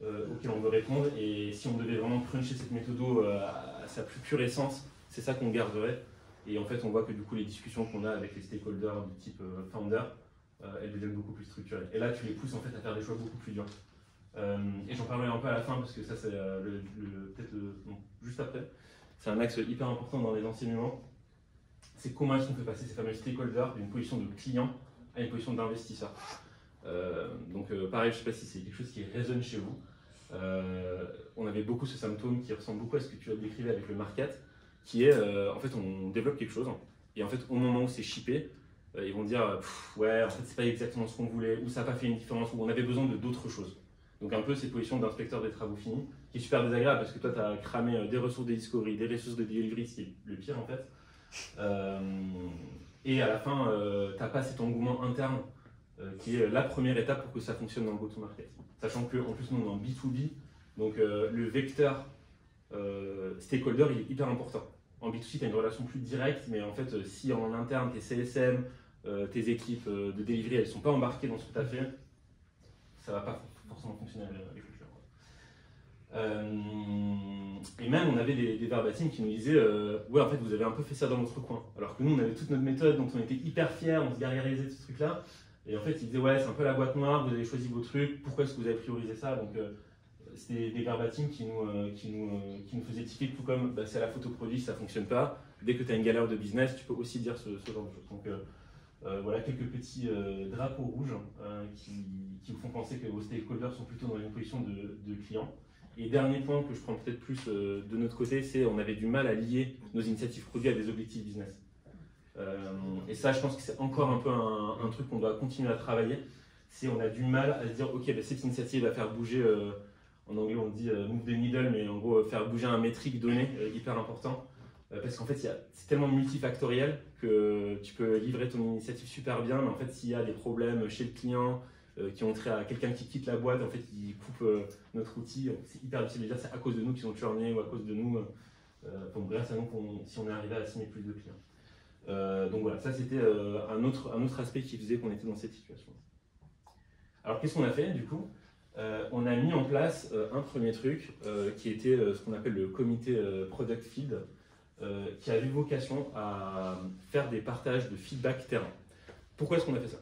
auxquels on veut répondre. Et si on devait vraiment cruncher cette méthode à sa plus pure essence, c'est ça qu'on garderait. Et en fait, on voit que du coup, les discussions qu'on a avec les stakeholders du type founder, elles deviennent beaucoup plus structurées. Et là, tu les pousses en fait à faire des choix beaucoup plus durs. Et j'en parlerai un peu à la fin parce que ça, c'est peut-être juste après. C'est un axe hyper important dans les enseignements. C'est comment est-ce qu'on fait passer ces fameux stakeholders d'une position de client à une position d'investisseur. Donc pareil, je ne sais pas si c'est quelque chose qui résonne chez vous. On avait beaucoup ce symptôme qui ressemble beaucoup à ce que tu as décrit avec le market, qui est en fait on développe quelque chose et en fait au moment où c'est shippé, ils vont dire ouais en fait c'est pas exactement ce qu'on voulait, ou ça n'a pas fait une différence, ou on avait besoin de d'autres choses. Donc un peu ces positions d'inspecteur des travaux finis, qui est super désagréable parce que toi tu as cramé des ressources de discovery, des ressources de delivery, ce qui est le pire en fait. Et à la fin, tu n'as pas cet engouement interne qui est la première étape pour que ça fonctionne dans le go-to-market. Sachant qu'en plus nous on est en B2B, donc le vecteur stakeholder il est hyper important. En B2C, tu as une relation plus directe, mais en fait, si en interne, tes CSM, tes équipes de delivery, elles ne sont pas embarquées dans ce que tu as fait, ça ne va pas forcément fonctionner avec le client. Et même, on avait des verbatims qui nous disaient ouais, en fait, vous avez un peu fait ça dans votre coin. Alors que nous, on avait toute notre méthode, donc on était hyper fiers, on se gargarisait de ce truc-là. Et en fait, ils disaient ouais, c'est un peu la boîte noire, vous avez choisi vos trucs, pourquoi est-ce que vous avez priorisé ça? Donc, c'était des verbatim qui nous faisaient tiquer, tout comme bah, c'est la photo produit, ça ne fonctionne pas. Dès que tu as une galère de business, tu peux aussi dire ce genre de choses. Donc voilà quelques petits drapeaux rouges qui vous font penser que vos stakeholders sont plutôt dans une position de client. Et dernier point que je prends peut-être plus de notre côté, c'est on avait du mal à lier nos initiatives produits à des objectifs business. Et ça, je pense que c'est encore un peu un truc qu'on doit continuer à travailler. C'est on a du mal à se dire, ok, bah, cette initiative va faire bouger, en anglais on dit move the needle, mais en gros faire bouger un métrique donné hyper important. Parce qu'en fait, c'est tellement multifactoriel que tu peux livrer ton initiative super bien, mais en fait, s'il y a des problèmes chez le client qui ont trait à quelqu'un qui quitte la boîte, en fait, qui coupe notre outil, c'est hyper difficile de dire c'est à cause de nous qu'ils ont churné ou à cause de nous, donc grâce à nous si on est arrivé à signer plus de clients. Donc voilà, ça c'était un autre aspect qui faisait qu'on était dans cette situation. Alors qu'est-ce qu'on a fait du coup? On a mis en place un premier truc qui était ce qu'on appelle le comité Product Feed, qui a eu vocation à faire des partages de feedback terrain. Pourquoi est-ce qu'on a fait ça?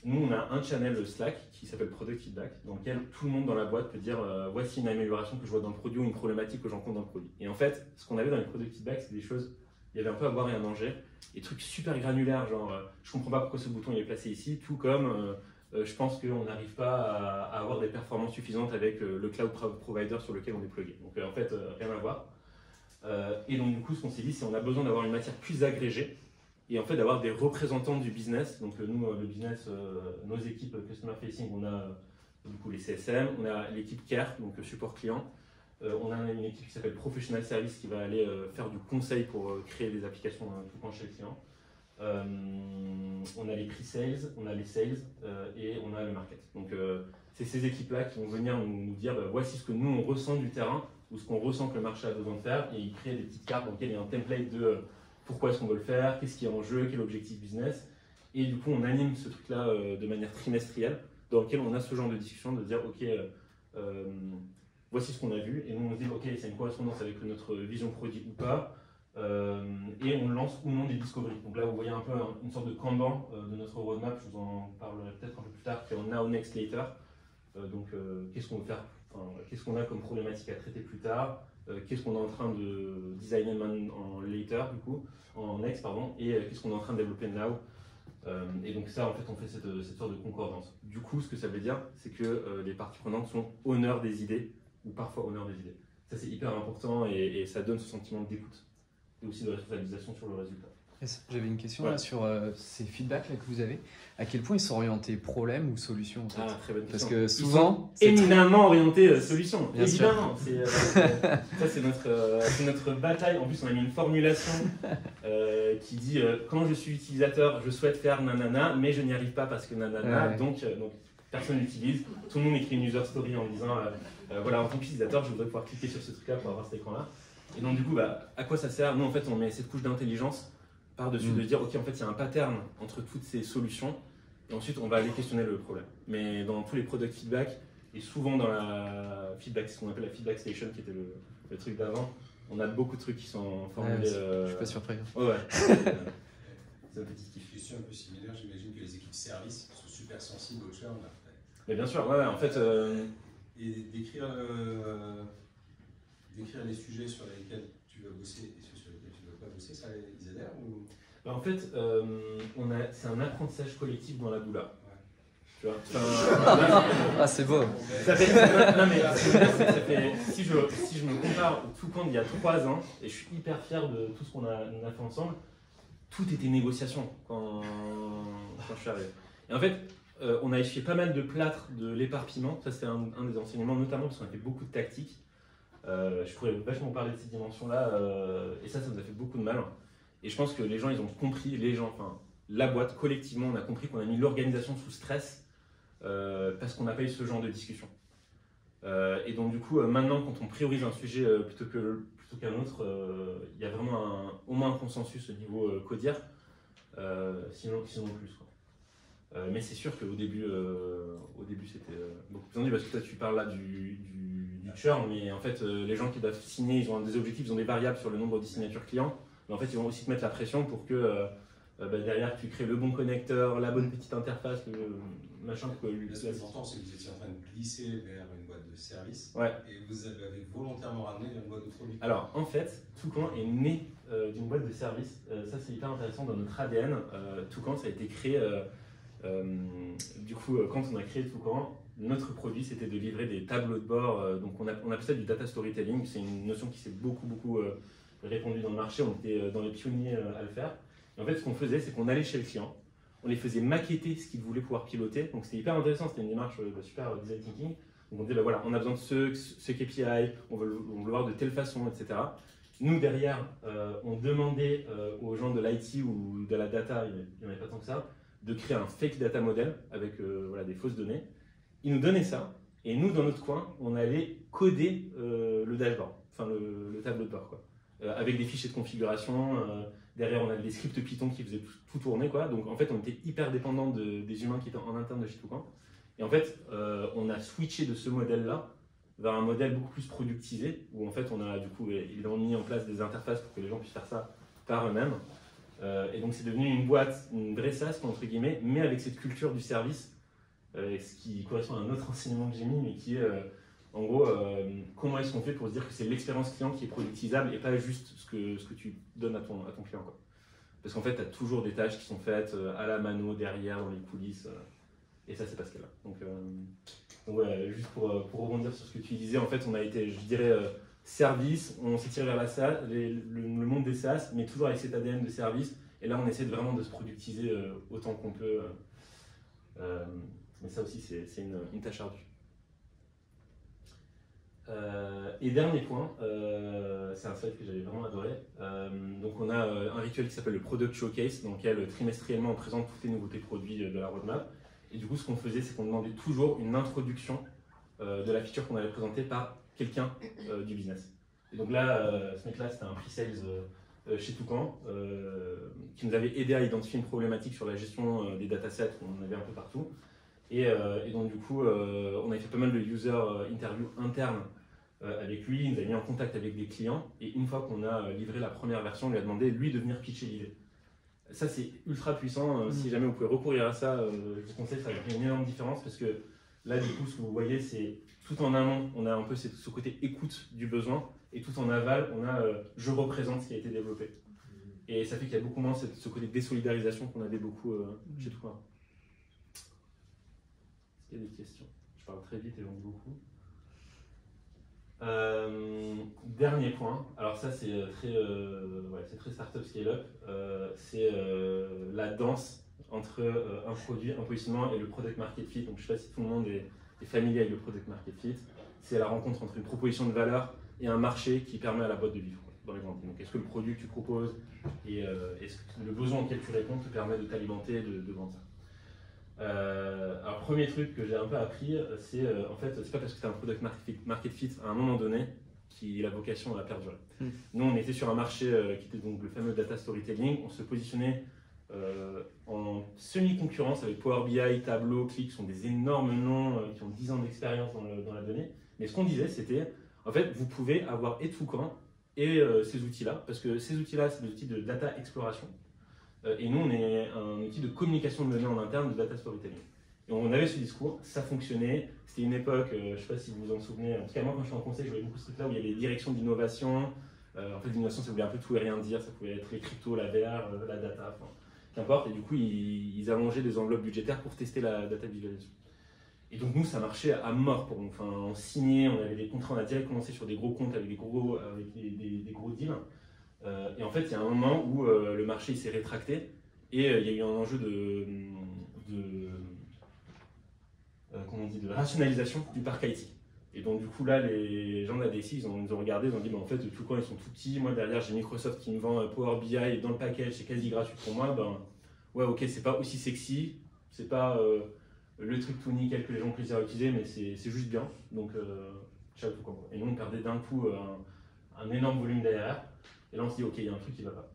Nous, on a un channel Slack qui s'appelle Product Feedback, dans lequel tout le monde dans la boîte peut dire voici une amélioration que je vois dans le produit ou une problématique que j'encontre dans le produit. Et en fait, ce qu'on avait dans les Product Feedback, c'est des choses, il y avait un peu à boire et à manger, des trucs super granulaires, genre je comprends pas pourquoi ce bouton est placé ici, tout comme je pense qu'on n'arrive pas à avoir des performances suffisantes avec le cloud provider sur lequel on est plugué. Donc en fait, rien à voir. Et donc du coup, ce qu'on s'est dit, c'est qu'on a besoin d'avoir une matière plus agrégée et en fait d'avoir des représentants du business. Donc nous, le business, nos équipes customer facing, on a du coup les CSM, on a l'équipe care, donc support client. On a une équipe qui s'appelle Professional Service qui va aller faire du conseil pour créer des applications tout le temps chez le client. On a les pre-sales, on a les sales et on a le market. Donc c'est ces équipes-là qui vont venir nous dire bah, voici ce que nous on ressent du terrain ou ce qu'on ressent que le marché a besoin de faire, et ils créent des petites cartes dans lesquelles il y a un template de pourquoi est-ce qu'on veut le faire, qu'est-ce qui est en jeu, quel objectif business, et du coup on anime ce truc-là de manière trimestrielle, dans lequel on a ce genre de discussion, de dire ok, voici ce qu'on a vu, et nous on se dit ok, c'est une correspondance avec notre vision produit ou pas, et on lance ou non des discoveries. Donc là vous voyez un peu une sorte de Kanban de notre roadmap, je vous en parlerai peut-être un peu plus tard, qui est en Now, Next, Later. Donc qu'est-ce qu'on veut faire, qu'est-ce qu'on a comme problématique à traiter plus tard, qu'est-ce qu'on est en train de designer en later du coup, en next pardon, et qu'est-ce qu'on est en train de développer now. Et donc ça en fait on fait cette sorte de concordance. Du coup ce que ça veut dire c'est que les parties prenantes sont honneurs des idées ou parfois honneurs des idées. Ça c'est hyper important et ça donne ce sentiment d'écoute et aussi de responsabilisation sur le résultat. J'avais une question là sur ces feedbacks là que vous avez. À quel point ils sont orientés problème ou solution en fait? Très bonne question. Parce que souvent, ils sont éminemment orientés solution. Bien évidemment. Ça c'est notre bataille. En plus on a mis une formulation qui dit quand je suis utilisateur, je souhaite faire nanana, mais je n'y arrive pas parce que nanana. Donc personne n'utilise. Tout le monde écrit une user story en disant voilà, en tant qu'utilisateur, je voudrais pouvoir cliquer sur ce truc-là pour avoir cet écran-là. Et donc du coup, à quoi ça sert? Nous en fait on met cette couche d'intelligence par-dessus de dire ok, en fait il y a un pattern entre toutes ces solutions et ensuite on va aller questionner le problème. Mais dans tous les product feedback et souvent dans la feedback, ce qu'on appelle la feedback station qui était le truc d'avant, on a beaucoup de trucs qui sont formulés. Je suis pas surpris. Ouais. C'est un petit kiff. Question un peu similaire, j'imagine que les équipes service sont super sensibles au churn. Mais bien sûr, ouais, en fait. Et décrire les sujets sur lesquels tu vas bosser et ceux sur lesquels tu ne vas pas bosser, ça ils adhèrent ou... En fait, c'est un apprentissage collectif dans la doula. Tu vois, ah, c'est beau. Ça fait, non, mais ça fait, si je me compare au tout compte il y a 3 ans, et je suis hyper fier de tout ce qu'on a fait ensemble, tout était négociation quand je suis arrivé. Et en fait, on a échoué pas mal de plâtre de l'éparpillement. Ça, c'était un des enseignements, notamment parce qu'on a fait beaucoup de tactiques. Je pourrais vachement parler de cette dimension-là, et ça nous a fait beaucoup de mal. Et je pense que les gens, ils ont compris, la boîte, collectivement, on a compris qu'on a mis l'organisation sous stress parce qu'on n'a pas eu ce genre de discussion. Et donc, du coup, maintenant, quand on priorise un sujet plutôt qu'un autre, il y a vraiment au moins un consensus au niveau codière, sinon plus, quoi. Mais c'est sûr qu'au début, c'était beaucoup plus tendu parce que toi, tu parles là du churn, mais en fait, les gens qui doivent signer, ils ont des objectifs, ils ont des variables sur le nombre de signatures clients. Mais en fait, ils vont aussi te mettre la pression pour que derrière tu crées le bon connecteur, la bonne petite interface, le machin pour que ce qui est important, c'est que vous étiez en train de glisser vers une boîte de service et vous avez volontairement ramené vers une boîte de produit. Alors en fait, Toucan est né d'une boîte de service. Ça c'est hyper intéressant dans notre ADN. Toucan, ça a été créé, du coup quand on a créé Toucan, notre produit c'était de livrer des tableaux de bord. Donc on appelle ça du data storytelling. C'est une notion qui s'est beaucoup répandue dans le marché. On était dans les pionniers à le faire. Et en fait ce qu'on faisait, c'est qu'on allait chez le client. On les faisait maqueter ce qu'ils voulaient pouvoir piloter. Donc c'était hyper intéressant, c'était une démarche super design thinking. Donc on disait, voilà, on a besoin de ce KPI, on veut le voir de telle façon, etc. Nous, derrière, on demandait aux gens de l'IT ou de la data, il n'y en avait pas tant que ça, de créer un fake data model avec voilà, des fausses données. Ils nous donnaient ça, et nous, dans notre coin, on allait coder le dashboard, enfin le tableau de bord, quoi. Avec des fichiers de configuration. Derrière, on avait des scripts Python qui faisaient tout tourner, quoi. Donc, en fait, on était hyper dépendant des humains qui étaient en interne de chez Toucan. Et en fait, on a switché de ce modèle-là vers un modèle beaucoup plus productisé, où en fait, on a du coup évidemment mis en place des interfaces pour que les gens puissent faire ça par eux-mêmes. Et donc, c'est devenu une boîte, une vraie SaaS, entre guillemets, mais avec cette culture du service, ce qui correspond à un autre enseignement que j'ai mis, mais qui est, en gros, comment est-ce qu'on fait pour se dire que c'est l'expérience client qui est productisable et pas juste ce que tu donnes à ton client, quoi. Parce qu'en fait, tu as toujours des tâches qui sont faites à la mano, derrière, dans les coulisses. Et ça, c'est pas ce qu'elle a. Donc ouais, juste pour rebondir sur ce que tu disais, en fait, on a été, je dirais, service, on s'est tiré vers la SaaS, le monde des SaaS, mais toujours avec cet ADN de service. Et là, on essaie vraiment de se productiser autant qu'on peut. Mais ça aussi, c'est une tâche ardue. Et dernier point, c'est un slide que j'avais vraiment adoré. Donc on a un rituel qui s'appelle le Product Showcase, dans lequel trimestriellement on présente toutes les nouveautés produits de la roadmap. Et du coup, ce qu'on faisait, c'est qu'on demandait toujours une introduction de la feature qu'on allait présenter par quelqu'un du business. Et donc là, ce mec-là, c'était un pre-sales chez Toucan, qui nous avait aidé à identifier une problématique sur la gestion des datasets qu'on avait un peu partout. Et donc du coup, on avait fait pas mal de user interviews internes avec lui, il nous a mis en contact avec des clients, et une fois qu'on a livré la première version, on lui a demandé, lui, de venir pitcher l'idée. Ça, c'est ultra puissant. Si jamais vous pouvez recourir à ça, je vous conseille, ça va faire une énorme différence, parce que là, du coup, ce que vous voyez, c'est tout en amont, on a un peu ce côté écoute du besoin, et tout en aval, on a je représente ce qui a été développé. Et ça fait qu'il y a beaucoup moins ce côté désolidarisation qu'on avait beaucoup chez Toucan. Est-ce qu'il y a des questions? Je parle très vite et j'en dis beaucoup. Dernier point, alors ça c'est très startup scale-up, c'est la danse entre un produit, un positionnement et le product market fit. Donc je ne sais pas si tout le monde est familier avec le product market fit. C'est la rencontre entre une proposition de valeur et un marché qui permet à la boîte de vivre dans les grandes lignes. Donc est-ce que le produit que tu proposes et est-ce que le besoin auquel tu réponds te permet de t'alimenter et de vendre ça? Alors, premier truc que j'ai un peu appris, c'est en fait, c'est pas parce que tu as un product market fit à un moment donné qu'il a vocation à perdurer. Nous, on était sur un marché qui était donc le fameux data storytelling. On se positionnait en semi-concurrence avec Power BI, Tableau, Qlik, qui sont des énormes noms qui ont 10 ans d'expérience dans la donnée. Mais ce qu'on disait, c'était en fait, vous pouvez avoir et Toucan et ces outils-là, parce que ces outils-là, c'est des outils de data exploration. Et nous, on est un outil de communication de données en interne, de data storytelling. Et on avait ce discours, ça fonctionnait. C'était une époque, je ne sais pas si vous vous en souvenez, en tout cas moi quand je suis en conseil, je voyais beaucoup ce truc-là où il y avait des directions d'innovation. En fait, l'innovation, ça voulait un peu tout et rien dire. Ça pouvait être les cryptos, la VR, la data, enfin, qu'importe. Et du coup, ils allongeaient des enveloppes budgétaires pour tester la data visualisation. Et donc nous, ça marchait à mort pour nous. Enfin, on signait, on avait des contrats, on a direct commencé sur des gros comptes avec des gros deals. Et en fait, il y a un moment où le marché s'est rétracté et il y a eu un enjeu de rationalisation du parc IT. Et donc du coup là, les gens de la DSI, ils nous ont regardé, ils ont dit en fait, Toucan ils sont tout petits, moi derrière j'ai Microsoft qui me vend Power BI et dans le package c'est quasi gratuit pour moi, ouais ok, c'est pas aussi sexy, c'est pas le truc tout nickel que les gens ont plaisir à utiliser, mais c'est juste bien, donc ciao Toucan. Et nous on perdait d'un coup un énorme volume d'ARR. Et là, on se dit, OK, il y a un truc qui ne va pas.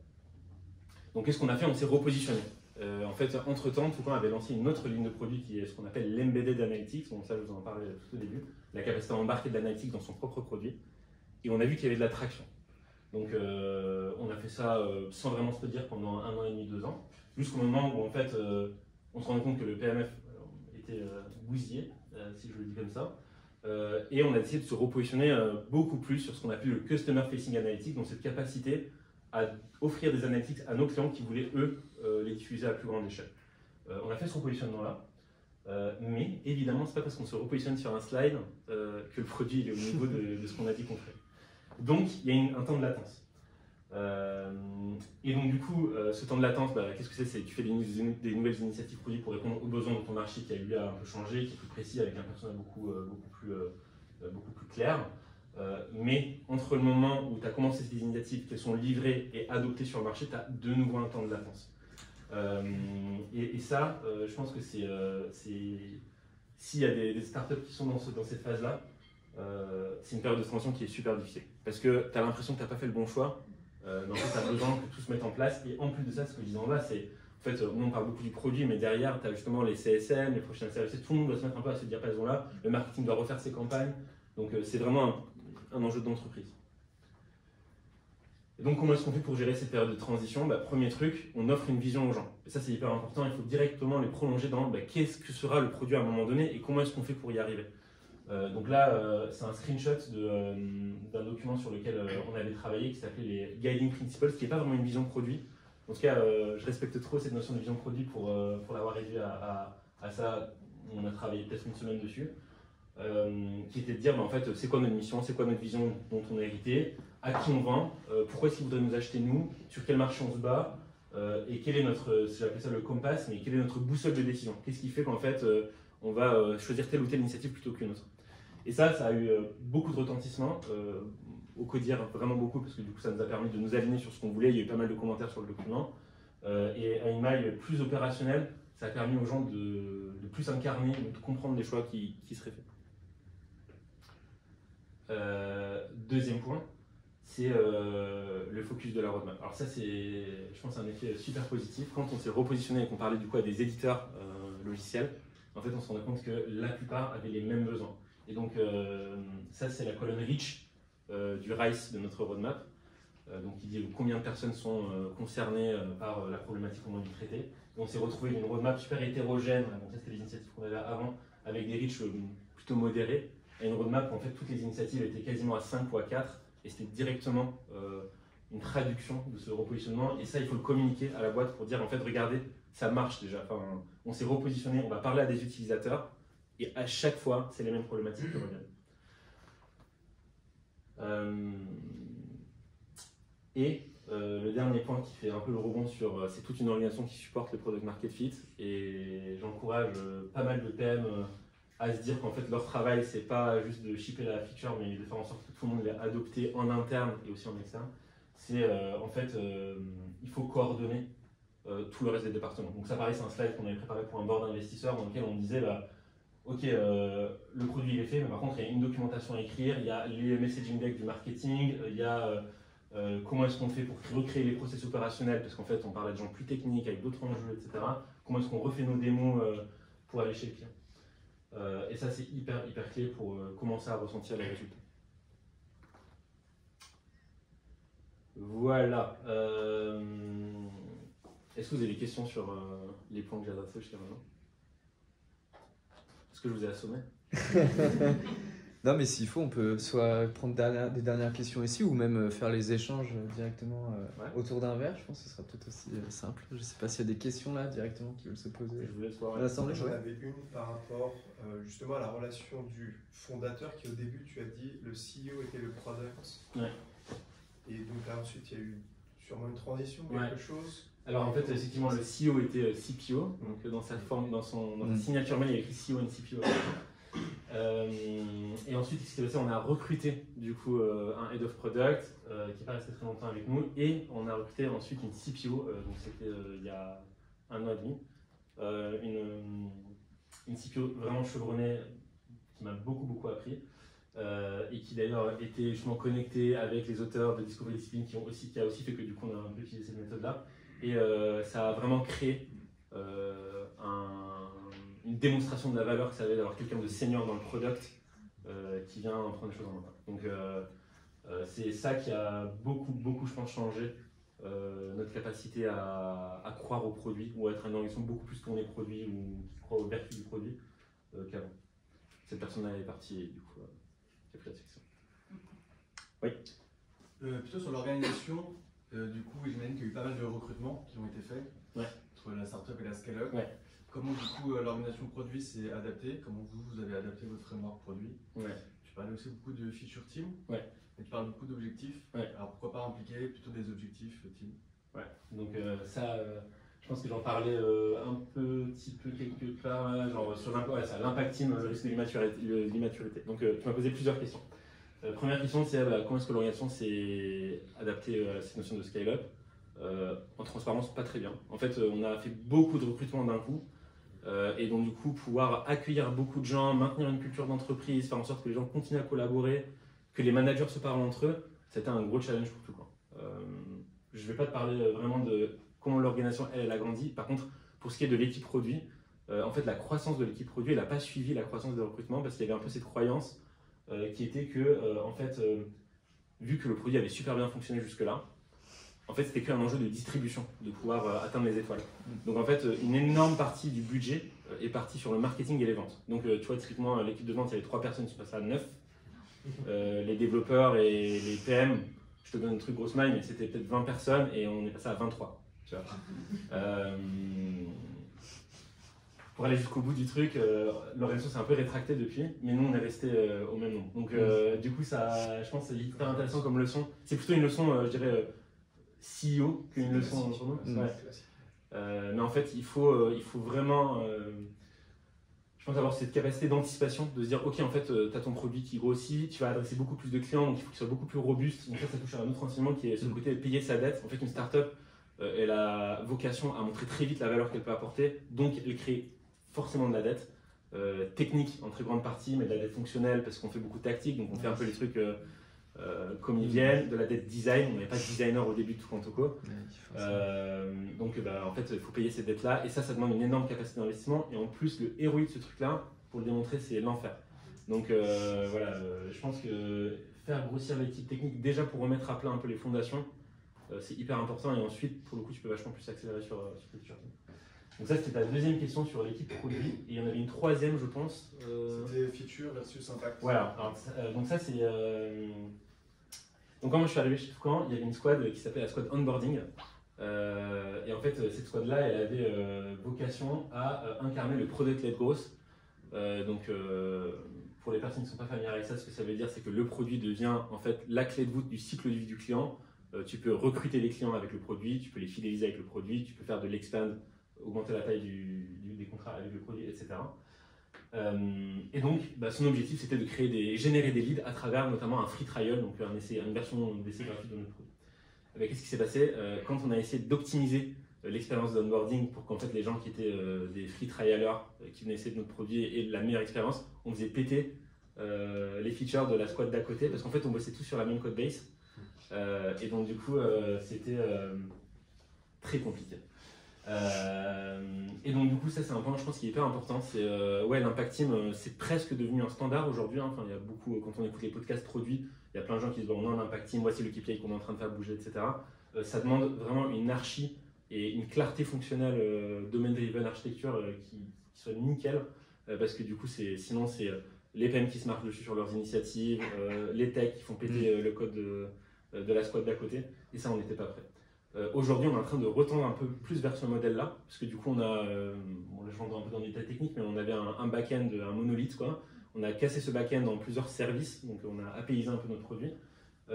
Donc, qu'est-ce qu'on a fait? On s'est repositionné. En fait, entre-temps, Toucan avait lancé une autre ligne de produit qui est ce qu'on appelle l'embedded analytics. Donc, ça, je vous en parlais tout au début. La capacité à embarquer de l'analytics dans son propre produit. Et on a vu qu'il y avait de la traction. Donc on a fait ça sans vraiment se le dire pendant 1 an et demi, 2 ans, jusqu'au moment où en fait on se rendait compte que le PMF était bousillé, si je le dis comme ça, et on a décidé de se repositionner beaucoup plus sur ce qu'on appelle le Customer Facing Analytics, donc cette capacité à offrir des analytics à nos clients qui voulaient eux les diffuser à plus grande échelle. On a fait ce repositionnement-là. Mais évidemment, c'est pas parce qu'on se repositionne sur un slide que le produit est au niveau de ce qu'on a dit qu'on ferait. Donc, il y a un temps de latence. Et donc, du coup, ce temps de latence, qu'est-ce que c'est? C'est que tu fais des nouvelles initiatives produits pour répondre aux besoins de ton marché qui a lui un peu changé, qui est plus précis, avec un personnel beaucoup plus clair. Mais entre le moment où tu as commencé ces initiatives, qu'elles sont livrées et adoptées sur le marché, tu as de nouveau un temps de latence. Et ça, je pense que s'il y a des startups qui sont dans cette phase-là, c'est une période de transition qui est super difficile. Parce que tu as l'impression que tu n'as pas fait le bon choix, mais en fait, tu as besoin que tout se mette en place. Et en plus de ça, ce que je disais en bas, c'est en fait, nous on parle beaucoup du produit, mais derrière, tu as justement les CSM, les professionnels services, tout le monde doit se mettre un peu à ce diapason-là. Le marketing doit refaire ses campagnes. Donc, c'est vraiment un enjeu d'entreprise. Et donc, comment est-ce qu'on fait pour gérer cette période de transition? Premier truc, on offre une vision aux gens. Et ça, c'est hyper important. Il faut directement les prolonger dans qu'est-ce que sera le produit à un moment donné et comment est-ce qu'on fait pour y arriver. Donc là, c'est un screenshot d'un document sur lequel on avait travaillé qui s'appelait les Guiding Principles, qui n'est pas vraiment une vision produit. En tout cas, je respecte trop cette notion de vision produit pour l'avoir réduit à ça. On a travaillé peut-être une semaine dessus. Qui était de dire en fait c'est quoi notre mission, c'est quoi notre vision dont on a hérité, à qui on vend, pourquoi est-ce qu'ils voudraient nous acheter nous, sur quel marché on se bat, et quel est notre, j'appelle ça le compass, mais quelle est notre boussole de décision, qu'est-ce qui fait qu'en fait on va choisir telle ou telle initiative plutôt qu'une autre. Et ça a eu beaucoup de retentissement au CODIR, vraiment beaucoup, parce que du coup ça nous a permis de nous aligner sur ce qu'on voulait, il y a eu pas mal de commentaires sur le document, et à une maille plus opérationnelle, ça a permis aux gens de plus incarner, de comprendre les choix qui seraient faits. Deuxième point, c'est le focus de la roadmap. Alors ça, c'est, je pense, un effet super positif. Quand on s'est repositionné et qu'on parlait du coup à des éditeurs logiciels, en fait, on se rendait compte que la plupart avaient les mêmes besoins. Et donc, ça, c'est la colonne Reach du RICE de notre roadmap, donc qui dit combien de personnes sont concernées par la problématique qu'on a dû traiter. Et on s'est retrouvé dans une roadmap super hétérogène. Donc ça, c'était les initiatives qu'on avait avant, avec des Reach plutôt modérés. Et une roadmap où en fait toutes les initiatives étaient quasiment à 5 ou à 4 et c'était directement une traduction de ce repositionnement et ça il faut le communiquer à la boîte pour dire en fait regardez ça marche déjà, enfin, on s'est repositionné, on va parler à des utilisateurs et à chaque fois c'est les mêmes problématiques qui reviennent. Le dernier point qui fait un peu le rebond sur c'est toute une organisation qui supporte le product market fit et j'encourage pas mal de PM à se dire qu'en fait leur travail c'est pas juste de shipper la feature mais de faire en sorte que tout le monde l'ait adopté en interne et aussi en externe. C'est en fait il faut coordonner tout le reste des départements. Donc ça pareil c'est un slide qu'on avait préparé pour un board d'investisseurs dans lequel on disait ok le produit il est fait mais par contre il y a une documentation à écrire, il y a les messaging decks du marketing, il y a comment est-ce qu'on fait pour recréer les process opérationnels parce qu'en fait on parlait de gens plus techniques avec d'autres enjeux etc. Comment est-ce qu'on refait nos démos pour aller chez le client. Et ça, c'est hyper clé pour commencer à ressentir les résultats. Voilà. Est-ce que vous avez des questions sur les points que j'ai adressés jusqu'à maintenant? Est-ce que je vous ai assommé? Non, mais s'il faut, on peut soit prendre des dernières questions ici ou même faire les échanges directement autour d'un verre. Je pense que ce sera peut-être aussi simple. Je ne sais pas s'il y a des questions là directement qui veulent se poser. Je vous laisse voir. J'en avais une par rapport justement à la relation du fondateur qui au début tu as dit le CEO était le product. Ouais. Et donc là ensuite il y a eu sûrement une transition, quelque chose. Alors en fait effectivement le CEO était CPO, donc dans sa forme, dans sa signature mail il y a écrit CEO and CPO. Et ensuite, ce qui s'est passé, on a recruté du coup un Head of Product qui n'est pas resté très longtemps avec nous et on a recruté ensuite une CPO, donc c'était il y a 1 an et demi, une CPO vraiment chevronnée qui m'a beaucoup appris et qui d'ailleurs était justement connectée avec les auteurs de Discovery Discipline qui a aussi fait que du coup on a un peu utilisé cette méthode là et ça a vraiment créé une démonstration de la valeur que ça avait d'avoir quelqu'un de senior dans le product qui vient prendre les choses en main. Donc C'est ça qui a beaucoup, je pense, changé notre capacité à croire au produit ou à être une organisation beaucoup plus tournée produit ou qui croit aux vertus du produit qu'avant. Cette personne-là est partie et du coup, qui a pris la section. Oui. Plutôt sur l'organisation, du coup, j'imagine qu'il y a eu pas mal de recrutements qui ont été faits entre la startup et la scale-up. Comment du coup l'organisation produit s'est adaptée? Comment vous avez adapté votre framework produit? Tu parlais aussi beaucoup de feature team, et tu parles beaucoup d'objectifs. Alors pourquoi pas impliquer plutôt des objectifs team? Donc ça, je pense que j'en parlais un petit peu quelque part, genre sur l'impact team, le risque de l'immaturité. Donc tu m'as posé plusieurs questions. Première question, c'est comment est-ce que l'organisation s'est adaptée à cette notion de scale-up? En transparence, pas très bien. En fait, on a fait beaucoup de recrutements d'un coup. Et donc du coup, pouvoir accueillir beaucoup de gens, maintenir une culture d'entreprise, faire en sorte que les gens continuent à collaborer, que les managers se parlent entre eux, c'était un gros challenge pour tout le monde. Je ne vais pas te parler vraiment de comment l'organisation elle a grandi. Par contre, pour ce qui est de l'équipe produit, en fait la croissance de l'équipe produit, elle n'a pas suivi la croissance des recrutements parce qu'il y avait un peu cette croyance qui était que, en fait, vu que le produit avait super bien fonctionné jusque-là, en fait, c'était qu'un enjeu de distribution, de pouvoir atteindre les étoiles. Donc en fait, une énorme partie du budget est partie sur le marketing et les ventes. Donc tu vois, typiquement, l'équipe de vente, il y avait 3 personnes, je suis passé à 9. Les développeurs et les PM, je te donne un truc grosse maille, mais c'était peut-être 20 personnes et on est passé à 23. Tu vois. Pour aller jusqu'au bout du truc, l'organisation s'est un peu rétractée depuis, mais nous on est resté au même nombre. Donc du coup, ça, je pense que c'est hyper intéressant comme leçon. C'est plutôt une leçon, je dirais, CEO qu'une leçon pour nous. Mais en fait, il faut vraiment, je pense, avoir cette capacité d'anticipation, de se dire, ok, en fait, tu as ton produit qui grossit, tu vas adresser beaucoup plus de clients, donc il faut qu'il soit beaucoup plus robuste. Donc ça touche à un autre enseignement qui est ce côté de payer sa dette. En fait, une startup, elle a vocation à montrer très vite la valeur qu'elle peut apporter, donc elle crée forcément de la dette. Technique en très grande partie, mais de la dette fonctionnelle parce qu'on fait beaucoup de tactique, donc on fait un peu les trucs comme ils viennent, de la dette design, on n'avait pas de designer au début de Tocantoco. Donc en fait il faut payer cette dette là et ça demande une énorme capacité d'investissement et en plus le héros de ce truc là, pour le démontrer, c'est l'enfer. Donc voilà, je pense que faire grossir l'équipe technique déjà pour remettre à plat un peu les fondations, c'est hyper important et ensuite pour le coup tu peux vachement plus accélérer sur cette culture. Donc ça c'était ta deuxième question sur l'équipe produit et il y en avait une troisième je pense. C'était feature versus impact. Voilà, alors, donc ça c'est... Donc quand moi je suis arrivé chez Toucan, il y avait une squad qui s'appelait la squad onboarding et en fait cette squad là elle avait vocation à incarner le product-led growth. Donc pour les personnes qui ne sont pas familières avec ça, ce que ça veut dire c'est que le produit devient en fait la clé de voûte du cycle de vie du client. Tu peux recruter les clients avec le produit, tu peux les fidéliser avec le produit, tu peux faire de l'expand, augmenter la taille des contrats avec le produit, etc. Et donc, son objectif c'était de générer des leads à travers notamment un free trial, donc une version d'essai gratuite de notre produit. Qu'est-ce qui s'est passé quand on a essayé d'optimiser l'expérience d'onboarding pour qu'en fait les gens qui étaient des free trialers qui venaient essayer de notre produit aient la meilleure expérience, on faisait péter les features de la squad d'à côté parce qu'en fait on bossait tous sur la même code base et donc du coup c'était très compliqué. Et donc du coup ça c'est un point je pense qui est hyper important, c'est l'impact team c'est presque devenu un standard aujourd'hui, hein. Enfin, il y a beaucoup, quand on écoute les podcasts produits, il y a plein de gens qui disent on a un impact team, voici le KPI qu'on est en train de faire bouger, etc. Ça demande vraiment une archi et une clarté fonctionnelle domaine driven architecture qui soit nickel parce que du coup sinon c'est les PM qui se marquent dessus sur leurs initiatives, les techs qui font péter le code de la squad d'à côté et ça on n'était pas prêt. Aujourd'hui, on est en train de retendre un peu plus vers ce modèle-là, parce que du coup, on a, je rentre un peu dans les détails techniques, mais on avait un back-end, un monolithe, quoi. On a cassé ce back-end en plusieurs services, donc on a APIisé un peu notre produit.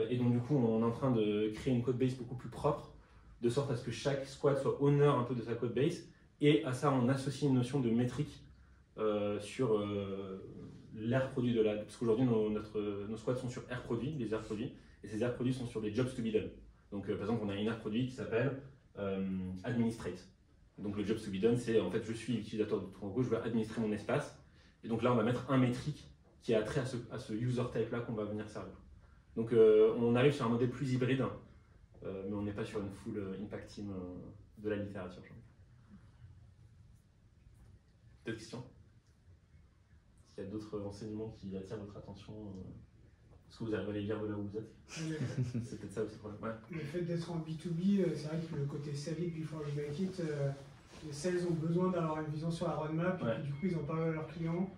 Et donc, du coup, on est en train de créer une code base beaucoup plus propre, de sorte à ce que chaque squad soit owner un peu de sa code base. Et à ça, on associe une notion de métrique sur l'air produit de la. Parce qu'aujourd'hui, nos squads sont sur air produit, des air produits, et ces air produits sont sur des jobs to be done. Donc, par exemple, on a une aire produit qui s'appelle Administrate. Donc, le job to be done, c'est en fait, je suis utilisateur de Tocantoco, je veux administrer mon espace. Et donc là, on va mettre un métrique qui a trait à ce user type-là qu'on va venir servir. Donc, on arrive sur un modèle plus hybride, mais on n'est pas sur une full impact team de la littérature. D'autres questions? Est-ce qu'il y a d'autres enseignements qui attirent votre attention Est-ce que vous arrivez à les lire de là où vous êtes? C'est peut-être ça aussi le problème. Ouais. Le fait d'être en B2B, c'est vrai que le côté sell it before you make it, les sales ont besoin d'avoir une vision sur la roadmap, et puis, du coup ils en parlent à leurs clients.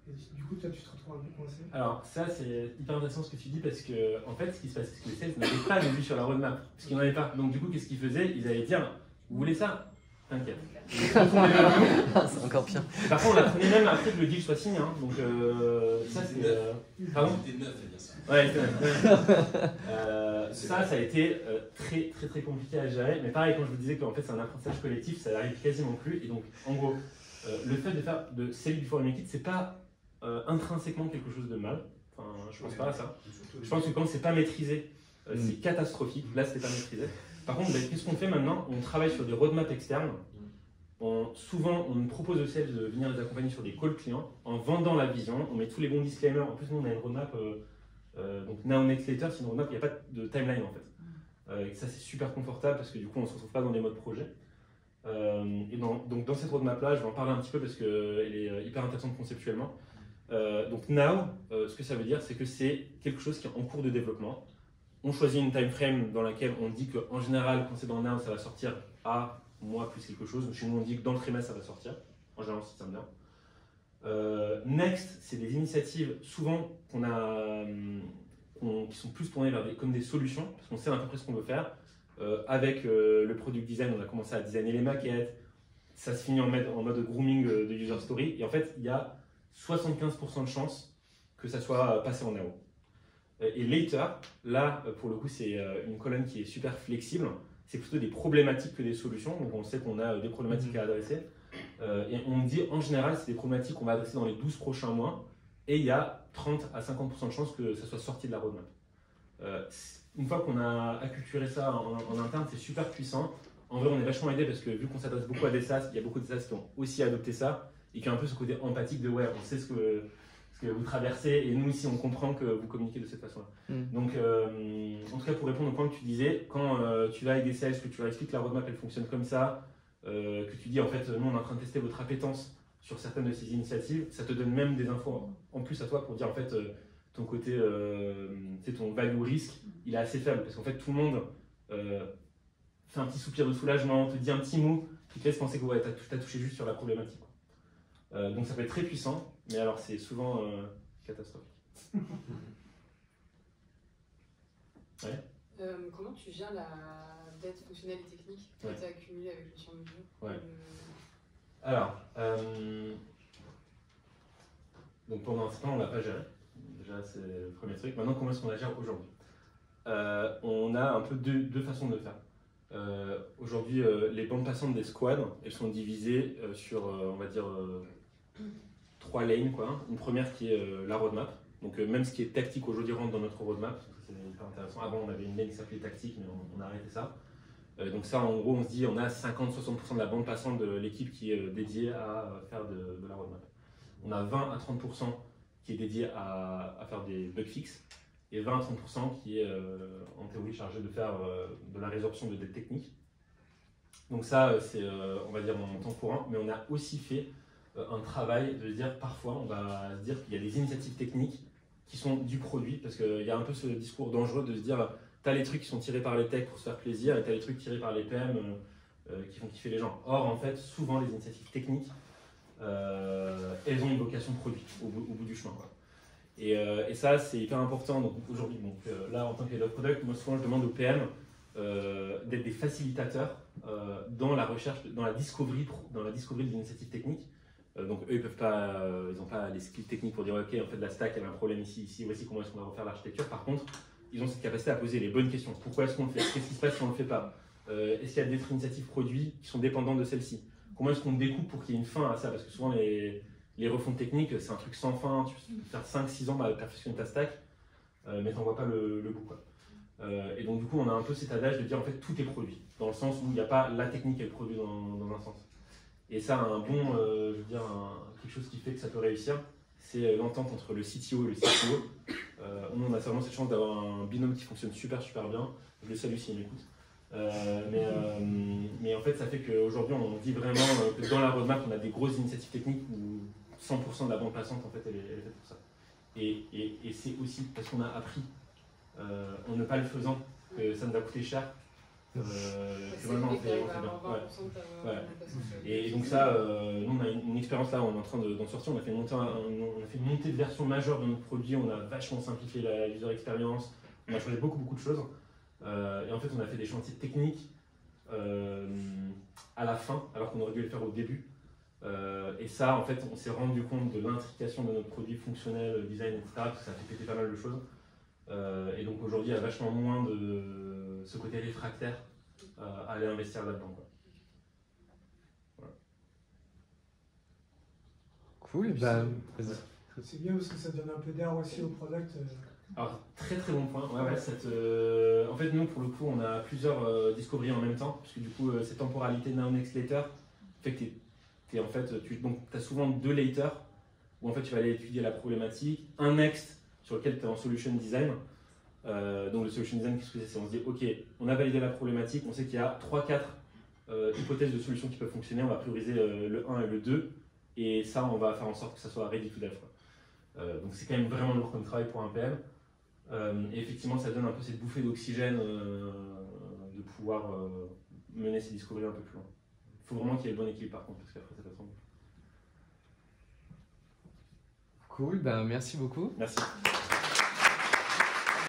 Et du coup, toi, tu te retrouves un peu coincé. Alors, ça, c'est hyper intéressant ce que tu dis parce que, en fait, ce qui se passe, c'est que les sales n'avaient pas de vue sur la roadmap. Parce qu'ils n'en avaient pas. Donc, du coup, qu'est-ce qu'ils faisaient? Ils allaient dire, vous voulez ça? T'inquiète. C'est encore pire. Par contre, on apprenait même après que le deal soit signé. Hein. Donc, ça, c'est. Pardon? C'était neuf à dire ça. Ouais, c'était neuf. Ça a été très compliqué à gérer. Mais pareil, quand je vous disais qu'en fait, c'est un apprentissage collectif, ça n'arrive quasiment plus. Et donc, en gros, le fait de faire de sell before you make it, c'est pas intrinsèquement quelque chose de mal. Enfin, je pense pas à ça. Je pense que quand c'est pas maîtrisé, c'est catastrophique. Là, c'était pas maîtrisé. Par contre, qu'est-ce qu'on fait maintenant? On travaille sur des roadmaps externes. Souvent, on propose aux sales de venir les accompagner sur des calls clients en vendant la vision. On met tous les bons disclaimers. En plus, nous, on a une roadmap, donc Now Next Later, c'est une roadmap, il n'y a pas de timeline en fait. Et ça, c'est super confortable parce que du coup, on ne se retrouve pas dans des modes projet. Et donc, dans cette roadmap-là, je vais en parler un petit peu parce qu'elle est hyper intéressante conceptuellement. Donc, Now, ce que ça veut dire, c'est que c'est quelque chose qui est en cours de développement. On choisit une time frame dans laquelle on dit qu'en général, quand c'est dans Now, ça va sortir à mois plus quelque chose. Chez nous, on dit que dans le trimestre, ça va sortir. En général, si ça me vient. Next, c'est des initiatives souvent qui sont plus tournées vers comme des solutions, parce qu'on sait à peu près ce qu'on veut faire. Avec le product design, on a commencé à designer les maquettes. Ça se finit en mode grooming de user story. Et en fait, il y a 75% de chances que ça soit passé en Now. Et later, là, pour le coup, c'est une colonne qui est super flexible. C'est plutôt des problématiques que des solutions. Donc, on sait qu'on a des problématiques à adresser. Et on dit, en général, c'est des problématiques qu'on va adresser dans les 12 prochains mois. Et il y a 30 à 50% de chances que ça soit sorti de la roadmap. Une fois qu'on a acculturé ça en interne, c'est super puissant. En vrai, on est vachement aidé parce que vu qu'on s'adresse beaucoup à des SaaS, il y a beaucoup de SaaS qui ont aussi adopté ça et qui ont un peu ce côté empathique de ouais, on sait ce que vous traversez et nous aussi on comprend que vous communiquez de cette façon-là. Donc, en tout cas, pour répondre au point que tu disais, quand tu vas avec des sales, que tu leur expliques que la roadmap elle fonctionne comme ça, que tu dis en fait, nous on est en train de tester votre appétence sur certaines de ces initiatives, ça te donne même des infos en plus à toi pour dire en fait. Ton côté, ton value risque, il est assez faible parce qu'en fait tout le monde fait un petit soupir de soulagement, te dit un petit mot qui te laisse penser que ouais, tu as touché juste sur la problématique. Donc ça peut être très puissant, mais alors c'est souvent catastrophique. Ouais. Comment tu gères la dette fonctionnelle et technique qui a été accumulée avec le sur-mesure? Alors, donc pendant un certain temps, on ne l'a pas géré. Déjà, c'est le premier truc. Maintenant, comment est-ce qu'on la gère aujourd'hui? On a un peu deux façons de le faire. Aujourd'hui, les bandes passantes des squads, elles sont divisées sur, on va dire, 3 lanes, quoi. Une première qui est la roadmap. Donc, même ce qui est tactique aujourd'hui rentre dans notre roadmap. C'est hyper intéressant. Avant, on avait une lane qui s'appelait tactique, mais on a arrêté ça. Donc ça, en gros, on se dit, on a 50-60% de la bande passante de l'équipe qui est dédiée à faire de la roadmap. On a 20 à 30% qui est dédié à faire des bug fixes et 20 à 30% qui est en théorie chargé de faire de la résorption de dettes techniques. Donc ça, c'est on va dire en temps courant, mais on a aussi fait un travail de se dire parfois on va se dire qu'il y a des initiatives techniques qui sont du produit, parce qu'il y a un peu ce discours dangereux de se dire t'as les trucs qui sont tirés par les techs pour se faire plaisir et t'as les trucs tirés par les PM qui font kiffer les gens. Or en fait, souvent les initiatives techniques elles ont une vocation produit au bout du chemin, quoi. Et ça, c'est hyper important. Donc aujourd'hui, là, en tant que head of product, moi souvent je demande aux PM d'être des facilitateurs dans la recherche, dans la discovery de l'initiative technique. Donc eux, ils peuvent pas, ils n'ont pas les skills techniques pour dire ok, en fait la stack, elle a un problème ici, voici comment est-ce qu'on va refaire l'architecture. Par contre, ils ont cette capacité à poser les bonnes questions. Pourquoi est-ce qu'on le fait? Qu'est-ce qui se passe si on ne le fait pas? Est-ce qu'il y a d'autres initiatives produits qui sont dépendantes de celle-ci? Comment est-ce qu'on découpe pour qu'il y ait une fin à ça? Parce que souvent, les refontes techniques, c'est un truc sans fin. Tu peux faire 5-6 ans à perfectionner ta stack, mais tu n'en vois pas le bout, quoi. Et donc, du coup, on a un peu cet adage de dire en fait tout est produit, dans le sens où il n'y a pas la technique et le produit dans un sens. Et ça, un bon, je veux dire, quelque chose qui fait que ça peut réussir, c'est l'entente entre le CTO et le CTO. On a vraiment cette chance d'avoir un binôme qui fonctionne super bien. Je le salue s'il m'écoute. Mais en fait, ça fait qu'aujourd'hui, on dit vraiment que dans la roadmap, on a des grosses initiatives techniques où 100% de la bande passante, en fait, elle est faite pour ça. Et c'est aussi parce qu'on a appris en ne pas le faisant que ça nous a coûté cher. Que maintenant on fait bien. Et donc ça, nous on a une expérience là, on est en train d'en sortir, on a fait une montée de version majeure de notre produit, on a vachement simplifié la user experience, on a changé beaucoup de choses. Et en fait on a fait des chantiers techniques à la fin, alors qu'on aurait dû le faire au début. Et ça, en fait, on s'est rendu compte de l'intrication de notre produit fonctionnel, design, etc. Parce que ça fait péter pas mal de choses. Et donc aujourd'hui, il y a vachement moins de ce côté réfractaire à aller investir là-dedans. Voilà. Cool, c'est bien parce que ça donne un peu d'air aussi au product. Alors, très bon point. En fait, nous, pour le coup, on a plusieurs discoveries en même temps, parce que du coup, cette temporalité now, next, later fait que tu as souvent 2 later, où en fait, tu vas aller étudier la problématique, un next sur lequel tu es en solution design. Donc, le solution design, qu'est-ce que c'est? On se dit, ok, on a validé la problématique, on sait qu'il y a 3-4 hypothèses de solutions qui peuvent fonctionner, on va prioriser le 1 et le 2, et ça, on va faire en sorte que ça soit ready to dev. Donc, c'est quand même vraiment lourd comme travail pour un PM. Et effectivement, ça donne un peu cette bouffée d'oxygène de pouvoir mener ces discoveries un peu plus loin. Il faut vraiment qu'il y ait le bon équilibre par contre, parce qu'après ça va tomber. Cool, merci beaucoup. Merci.